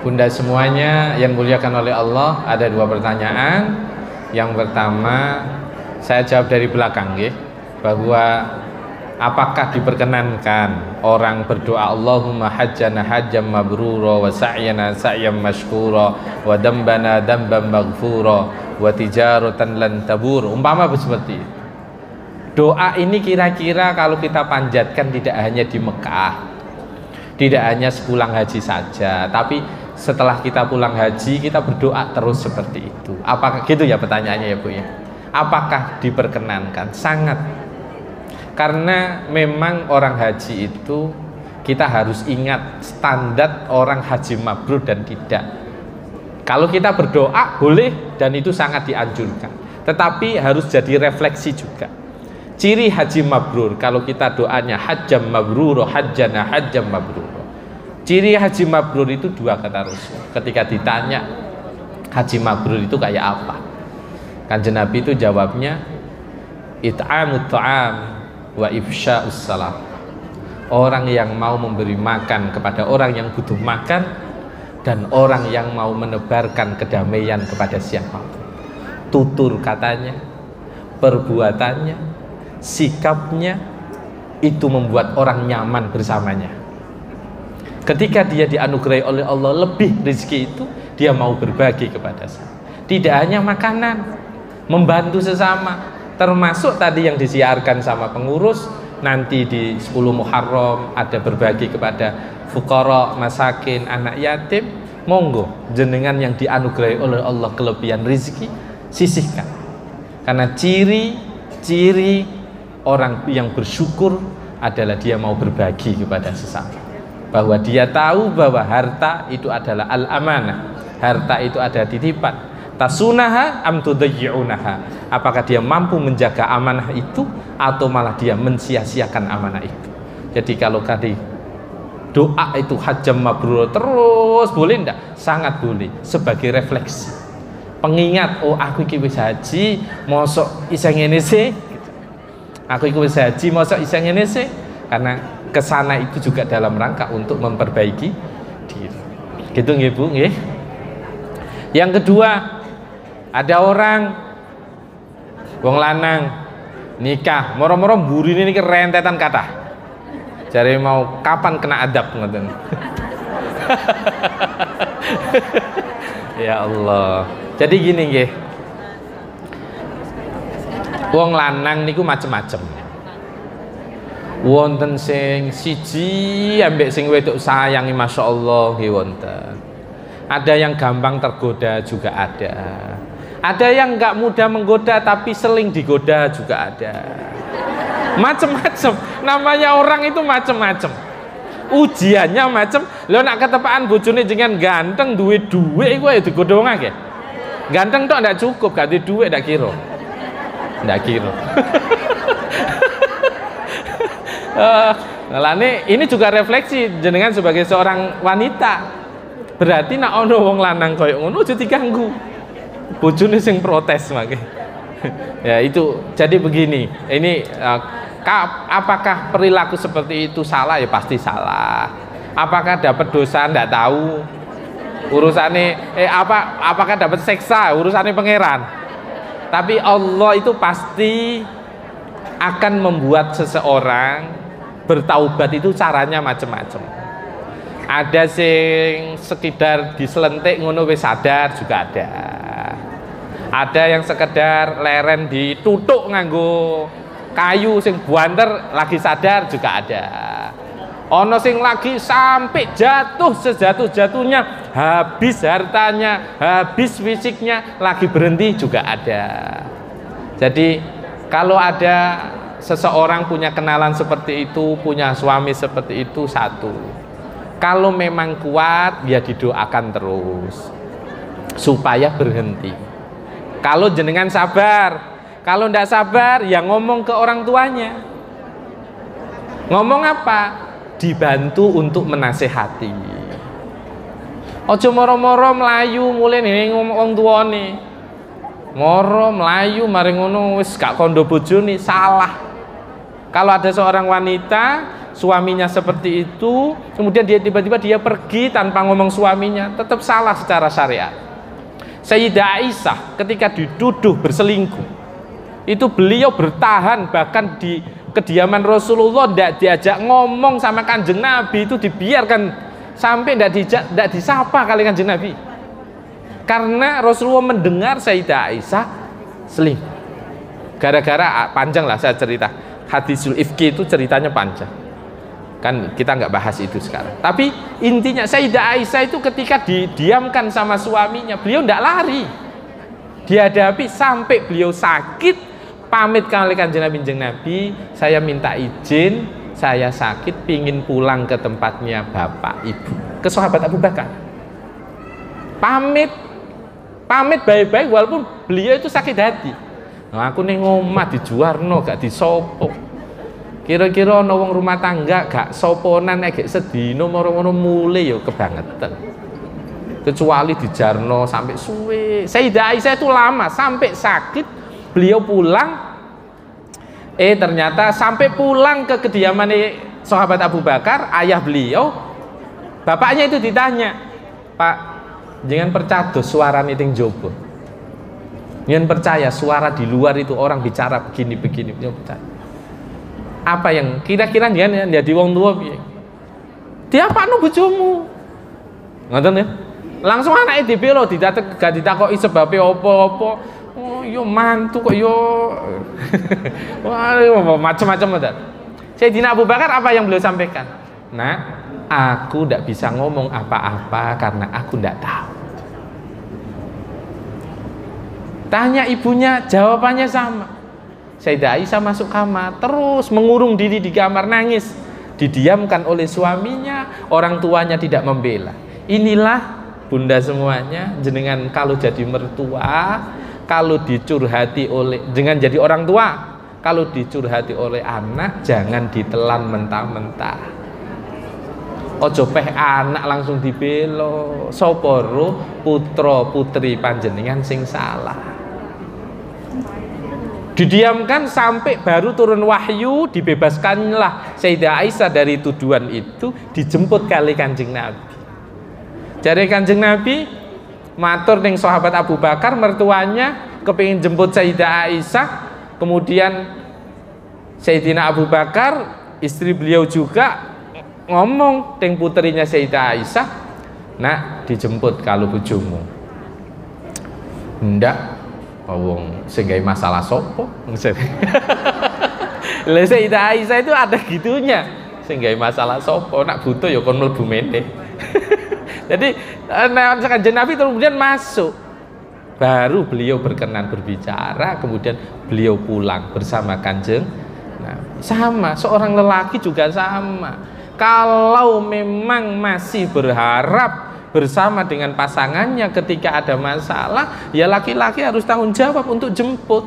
Bunda semuanya yang dimuliakan oleh Allah, ada dua pertanyaan. Yang pertama, saya jawab dari belakang, nggih, bahwa apakah diperkenankan orang berdoa Allahumma hajjana hajjam mabrura wa sa'yana sa'yam mashkura wa dambana damban maghfura wa tijaratan lan tabur, umpama seperti itu. Doa ini kira-kira kalau kita panjatkan tidak hanya di Mekah, tidak hanya sepulang haji saja, tapi setelah kita pulang haji kita berdoa terus seperti itu. Apakah gitu ya pertanyaannya ya Bu ya? Apakah diperkenankan? Sangat. Karena memang orang haji itu kita harus ingat standar orang haji mabrur dan tidak. Kalau kita berdoa boleh dan itu sangat dianjurkan, tetapi harus jadi refleksi juga. Ciri haji mabrur, kalau kita doanya hajjam mabrur, hajjana hajjam mabrur. Ciri haji mabrur itu dua kata Rasul. Ketika ditanya haji mabrur itu kayak apa, Kanjeng Nabi itu jawabnya it'amut ta'am wa ifsya'us salam. Orang yang mau memberi makan kepada orang yang butuh makan, dan orang yang mau menebarkan kedamaian kepada siapapun. Tutur katanya, perbuatannya, sikapnya itu membuat orang nyaman bersamanya. Ketika dia dianugerahi oleh Allah lebih rezeki itu, dia mau berbagi kepada saya. Tidak hanya makanan, membantu sesama, termasuk tadi yang disiarkan sama pengurus, nanti di 10 Muharram ada berbagi kepada fuqara, masakin, anak yatim. Monggo jenengan yang dianugerahi oleh Allah kelebihan rezeki, sisihkan. Karena ciri orang yang bersyukur adalah dia mau berbagi kepada sesama, bahwa dia tahu bahwa harta itu adalah al-amanah, harta itu ada titipan. Tasunaha am tudayyi'unaha, apakah dia mampu menjaga amanah itu atau malah dia mensia-siakan amanah itu. Jadi kalau tadi doa itu hajjam mabrur terus boleh ndak? Sangat boleh, sebagai refleksi, pengingat, oh aku iki wis haji mosok iseng ngene sih, aku iki wis haji mosok iseng ngene sih. Karena kesana itu juga dalam rangka untuk memperbaiki diri. Gitu nggih Bu, nggih. Yang kedua, ada orang wong lanang nikah, moro-moro mburine niki rentetan kathah. Jare mau kapan kena adab ngoten. Ya Allah. Jadi gini nggih. Wong lanang niku macem-macem. Wonten sing siji ambek sing wedok sayangi Masya Allah nggih wonten. Ada yang gampang tergoda juga ada. Ada yang nggak mudah menggoda tapi seling digoda juga ada. Macem-macem. Namanya orang itu macem-macem. Ujiannya macem. Lo nak ketepaan bojone jenengan ganteng duwe-duwe iku ya digoda wong akeh. Ganteng tok ndak cukup, gak duwe duwe ndak kira. Ndak kira. Ini juga refleksi jenengan sebagai seorang wanita. Berarti nak ono wong lanang koyo ngono aja diganggu. Bojone sing protes mangke. Ya itu jadi begini. Ini apakah perilaku seperti itu salah? Ya pasti salah. Apakah dapat dosa? Ndak tahu. Urusane apakah dapat seksa? Urusane pangeran. Tapi Allah itu pasti akan membuat seseorang bertaubat itu caranya macam-macam. Ada sing sekedar diselentik ngono wis sadar juga ada. Ada yang sekedar leren ditutuk nganggo kayu sing buanter lagi sadar juga ada. Ono sing lagi sampai jatuh sejatuh-jatuhnya, habis hartanya, habis fisiknya, lagi berhenti juga ada. Jadi kalau ada seseorang punya kenalan seperti itu, punya suami seperti itu, satu, kalau memang kuat ya didoakan terus supaya berhenti. Kalau jenengan sabar, kalau ndak sabar ya ngomong ke orang tuanya. Ngomong apa? Dibantu untuk menasehati. Ojo moro-moro melayu mulai nih ngomong wong tuane. Moro melayu mari ngono wis gak kondo bojone, salah. Kalau ada seorang wanita suaminya seperti itu, kemudian dia tiba-tiba dia pergi tanpa ngomong suaminya, tetap salah secara syariat. Sayyidah Aisyah ketika dituduh berselingkuh, itu beliau bertahan, bahkan di kediaman Rasulullah tidak diajak ngomong sama Kanjeng Nabi, itu dibiarkan sampai tidak disapa kali Kanjeng Nabi. Karena Rasulullah mendengar Sayyidah Aisyah selingkuh. Gara-gara panjang lah saya cerita. Hadisul ifki itu ceritanya panjang. Kan kita nggak bahas itu sekarang. Tapi intinya Sayyidah Aisyah itu ketika didiamkan sama suaminya, beliau tidak lari. Dihadapi sampai beliau sakit, pamit kali Kanjeng Nabi, saya minta izin, saya sakit, pingin pulang ke tempatnya bapak ibu, ke sahabat Abu Bakar. Pamit baik-baik walaupun beliau itu sakit hati. Nah, aku ning omah dijuarno gak disopok. Kira-kira ana wong rumah tangga gak soponan nek sedina moro-moro mule ya kebangetan. Kecuali dijarno sampai suwe. Sayyidah Aisyah itu lama sampai sakit beliau pulang. Ternyata sampai pulang ke kediaman sahabat Abu Bakar, ayah beliau, bapaknya itu ditanya, "Pak, jangan percaya suara niting jobo. Jangan percaya suara di luar itu orang bicara begini. Apa yang kira-kira jangan ya di wong tua piye? Diapakno bojomu?" Ngoten ya. Langsung anake dibelo gak ditakoki sebabe apa-apa. Oh, yo mantu kok yo. Wah, macam-macam ada. Sayyidina Abu Bakar apa yang beliau sampaikan? Nah, aku tidak bisa ngomong apa-apa karena aku tidak tahu. Tanya ibunya, jawabannya sama. Sayyidah Aisyah masuk kamar, terus mengurung diri di kamar, nangis. Didiamkan oleh suaminya, orang tuanya tidak membela. Inilah bunda semuanya, jenengan kalau jadi mertua, kalau dicurhati oleh, jangan jadi orang tua, kalau dicurhati oleh anak, jangan ditelan mentah-mentah. Ojo peh anak langsung dibelo, soporo putra putri panjenengan sing salah. Didiamkan sampai baru turun wahyu, dibebaskanlah Sayyidah Aisyah dari tuduhan itu, dijemput kali Kanjeng Nabi. Jadi Kanjeng Nabi matur ning sahabat Abu Bakar, mertuanya kepingin jemput Sayyidah Aisyah, kemudian Sayyidina Abu Bakar istri beliau juga ngomong ning puterinya Sayyidah Aisyah, "Nak, dijemput kalau bojomu." "Ndak, wong sing gawe masalah sopo?" Lah Sayyidah Aisyah itu ada gitunya. Sing gawe masalah sapa nak butuh ya kon mlebu meneh. Jadi Kanjeng Nabi kemudian masuk. Baru beliau berkenan berbicara, kemudian beliau pulang bersama Kanjeng Nabi. Sama, seorang lelaki juga sama. Kalau memang masih berharap bersama dengan pasangannya ketika ada masalah, ya laki-laki harus tanggung jawab untuk jemput.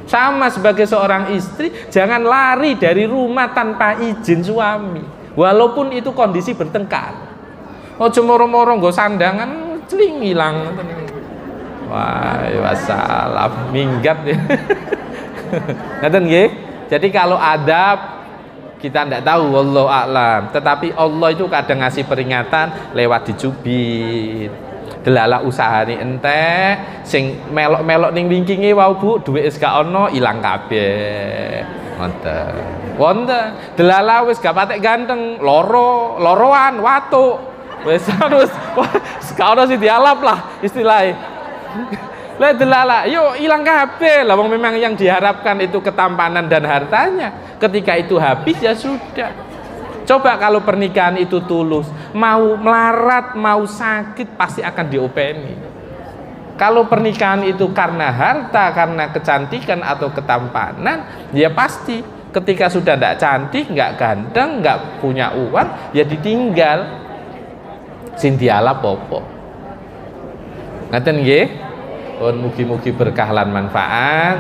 Sama sebagai seorang istri, jangan lari dari rumah tanpa izin suami, walaupun itu kondisi bertengkar. Oh cemoro-moro nggo sandangan celing hilang. Wah, wassalam minggat ya. Ngaten nggih. Jadi kalau adab kita tidak tahu, wallahu a'lam. Tetapi Allah itu kadang ngasih peringatan lewat dicubit. Delala usahane entek, sing melok-melok ning wingkinge wau Bu, duwe wis gak ono, ilang kabeh. Ngoten. Wonten. Delala wis gak patek ganteng, loroan, watuk. Wis terus gak ono sing dialap lah istilahnya. Lah delala, yo ilang kabeh. Lah wong memang yang diharapkan itu ketampanan dan hartanya. Ketika itu habis ya sudah. Coba kalau pernikahan itu tulus, mau melarat, mau sakit pasti akan diopeni. Kalau pernikahan itu karena harta, karena kecantikan atau ketampanan, ya pasti ketika sudah tidak cantik, nggak ganteng, nggak punya uang, ya ditinggal. Sintiala popo. Ngaten nggih? Pun mugi-mugi berkah lan manfaat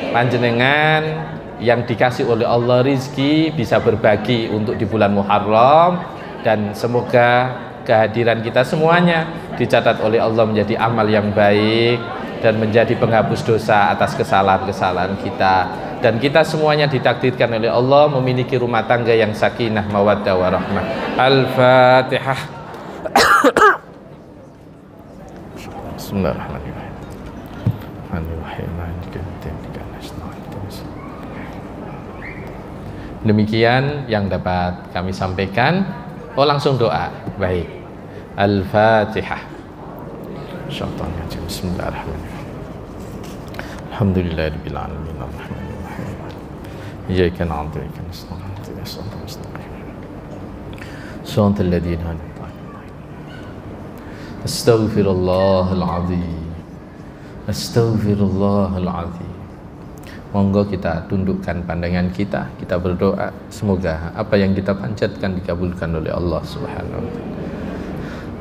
panjenengan yang dikasih oleh Allah rizki bisa berbagi untuk di bulan Muharram, dan semoga kehadiran kita semuanya dicatat oleh Allah menjadi amal yang baik dan menjadi penghapus dosa atas kesalahan-kesalahan kita, dan kita semuanya ditakdirkan oleh Allah memiliki rumah tangga yang sakinah mawaddah warahmah. Al-Fatihah. Bismillahirrahmanirrahim. Demikian yang dapat kami sampaikan. Oh langsung doa. Baik. Al-Fatihah. Bismillahirrahmanirrahim. Alhamdulillahirabbil alamin arrahmanirrahim. Iyyaka na'budu wa iyyaka nasta'in. Ihdinas siratal mustaqim. Shiratal ladzina an'amta 'alaihim. Astaghfirullahal 'azim. Astaghfirullahal 'azim. Monggo kita tundukkan pandangan kita berdoa semoga apa yang kita panjatkan dikabulkan oleh Allah Subhanahu wa taala.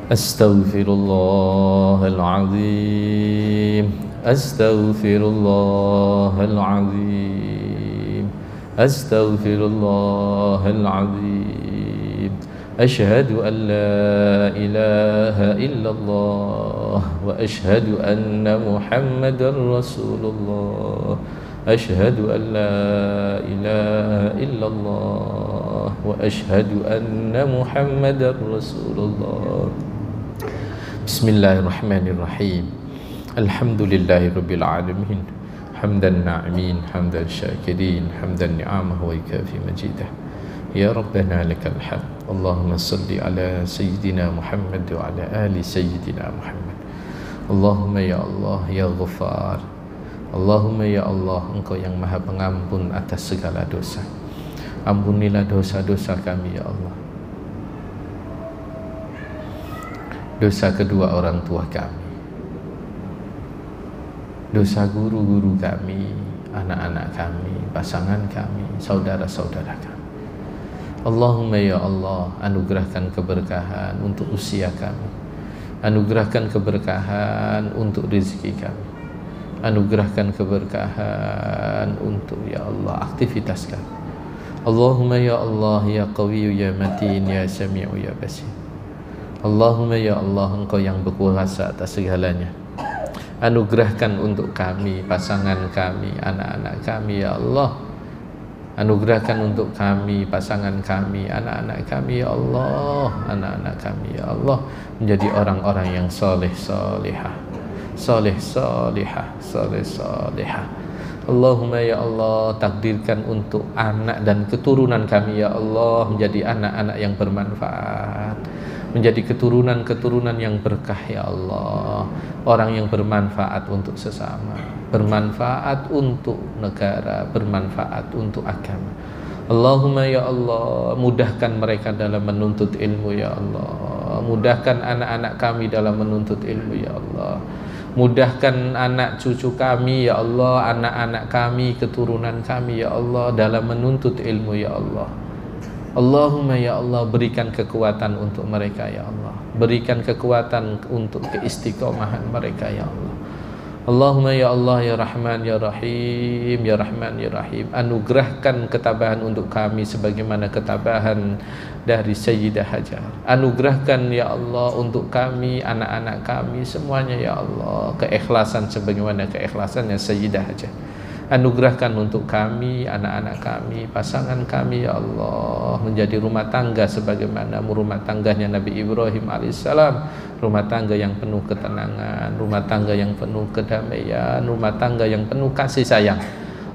Astaghfirullahal azim. Astaghfirullahal azim. Astaghfirullahal azim. Asyhadu an la ilaha illallah wa asyhadu anna Muhammadar Rasulullah. Asyhadu an la ilaha illallah wa asyhadu anna Muhammadar Rasulullah. Bismillahirrahmanirrahim. Alhamdulillahirabbil alamin. Hamdan na'imin, hamdan syakirin, hamdan ni'amah wa ikafi majidah. Ya Rabbana lakal hamd. Allahumma salli ala sayyidina Muhammad wa ala ali sayyidina Muhammad. Allahumma ya Allah ya Ghaffar. Allahumma ya Allah, Engkau yang maha pengampun atas segala dosa. Ampunilah dosa-dosa kami ya Allah. Dosa kedua orang tua kami, dosa guru-guru kami, anak-anak kami, pasangan kami, saudara-saudara kami. Allahumma ya Allah, anugerahkan keberkahan untuk usia kami. Anugerahkan keberkahan untuk rezeki kami. Anugerahkan keberkahan untuk ya Allah aktivitas kami. Allahumma ya Allah ya Qawiyyu ya Matin ya Sami'u ya Basir. Allahumma ya Allah, Engkau yang berkuasa atas segalanya. Anugerahkan untuk kami, pasangan kami, anak-anak kami ya Allah. Anugerahkan untuk kami, pasangan kami, anak-anak kami ya Allah. Anak-anak kami ya Allah menjadi orang-orang yang soleh solehah, soleh solehah, soleh solehah. Allahumma ya Allah, takdirkan untuk anak dan keturunan kami ya Allah menjadi anak-anak yang bermanfaat, menjadi keturunan-keturunan yang berkah ya Allah, orang yang bermanfaat untuk sesama, bermanfaat untuk negara, bermanfaat untuk agama. Allahumma ya Allah, mudahkan mereka dalam menuntut ilmu ya Allah, mudahkan anak-anak kami dalam menuntut ilmu ya Allah, mudahkan anak cucu kami ya Allah, anak-anak kami, keturunan kami ya Allah dalam menuntut ilmu ya Allah. Allahumma ya Allah, berikan kekuatan untuk mereka ya Allah, berikan kekuatan untuk keistiqomahan mereka ya Allah. Allahumma ya Allah ya Rahman ya Rahim, ya Rahman ya Rahim, anugerahkan ketabahan untuk kami sebagaimana ketabahan dari Sayyidah Hajar. Anugerahkan ya Allah untuk kami, anak-anak kami semuanya ya Allah, keikhlasan sebagaimana keikhlasannya Sayyidah Hajar. Anugerahkan untuk kami, anak-anak kami, pasangan kami ya Allah, menjadi rumah tangga sebagaimana rumah tangganya Nabi Ibrahim alaihissalam, rumah tangga yang penuh ketenangan, rumah tangga yang penuh kedamaian, rumah tangga yang penuh kasih sayang.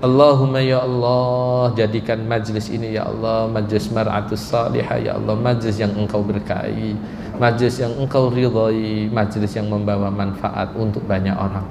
Allahumma ya Allah, jadikan majlis ini ya Allah majlis mar'atus salihah ya Allah, majlis yang Engkau berkahi, majlis yang Engkau ridhai, majlis yang membawa manfaat untuk banyak orang.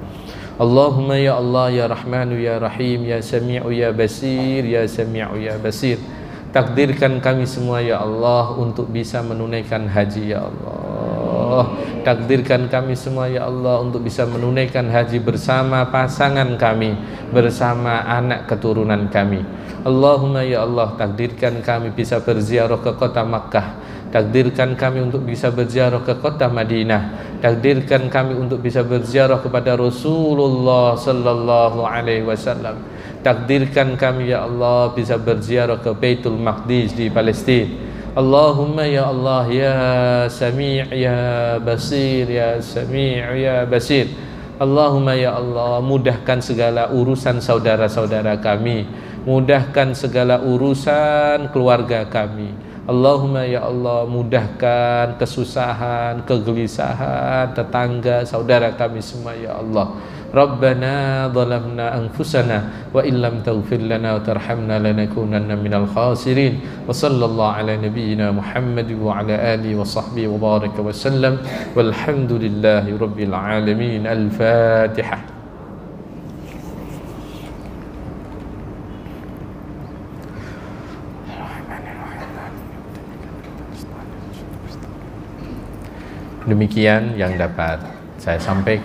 Allahumma ya Allah ya Rahmanu ya Rahim, ya Sami'u ya Basir, ya Sami'u ya Basir, takdirkan kami semua ya Allah untuk bisa menunaikan haji ya Allah. Takdirkan kami semua ya Allah untuk bisa menunaikan haji bersama pasangan kami, bersama anak keturunan kami. Allahumma ya Allah, takdirkan kami bisa berziarah ke kota Makkah, takdirkan kami untuk bisa berziarah ke kota Madinah, takdirkan kami untuk bisa berziarah kepada Rasulullah sallallahu alaihi wasallam, takdirkan kami ya Allah bisa berziarah ke Baitul Maqdis di Palestina. Allahumma ya Allah ya Sami' ya Basir, ya Sami' ya Basir. Allahumma ya Allah, mudahkan segala urusan saudara-saudara kami, mudahkan segala urusan keluarga kami. Allahumma ya Allah, mudahkan kesusahan, kegelisahan tetangga, saudara kami semua ya Allah. Rabbana zalamna anfusana wa illam taghfir lana wa tarhamna lanakunanna minal khasirin. Wa sallallahu ala nabiyyina Muhammad wa ala alihi wa sahbihi wa baraka wa sallam. Walhamdulillahi rabbil alamin. Al-Fatihah. Demikian yang dapat saya sampaikan.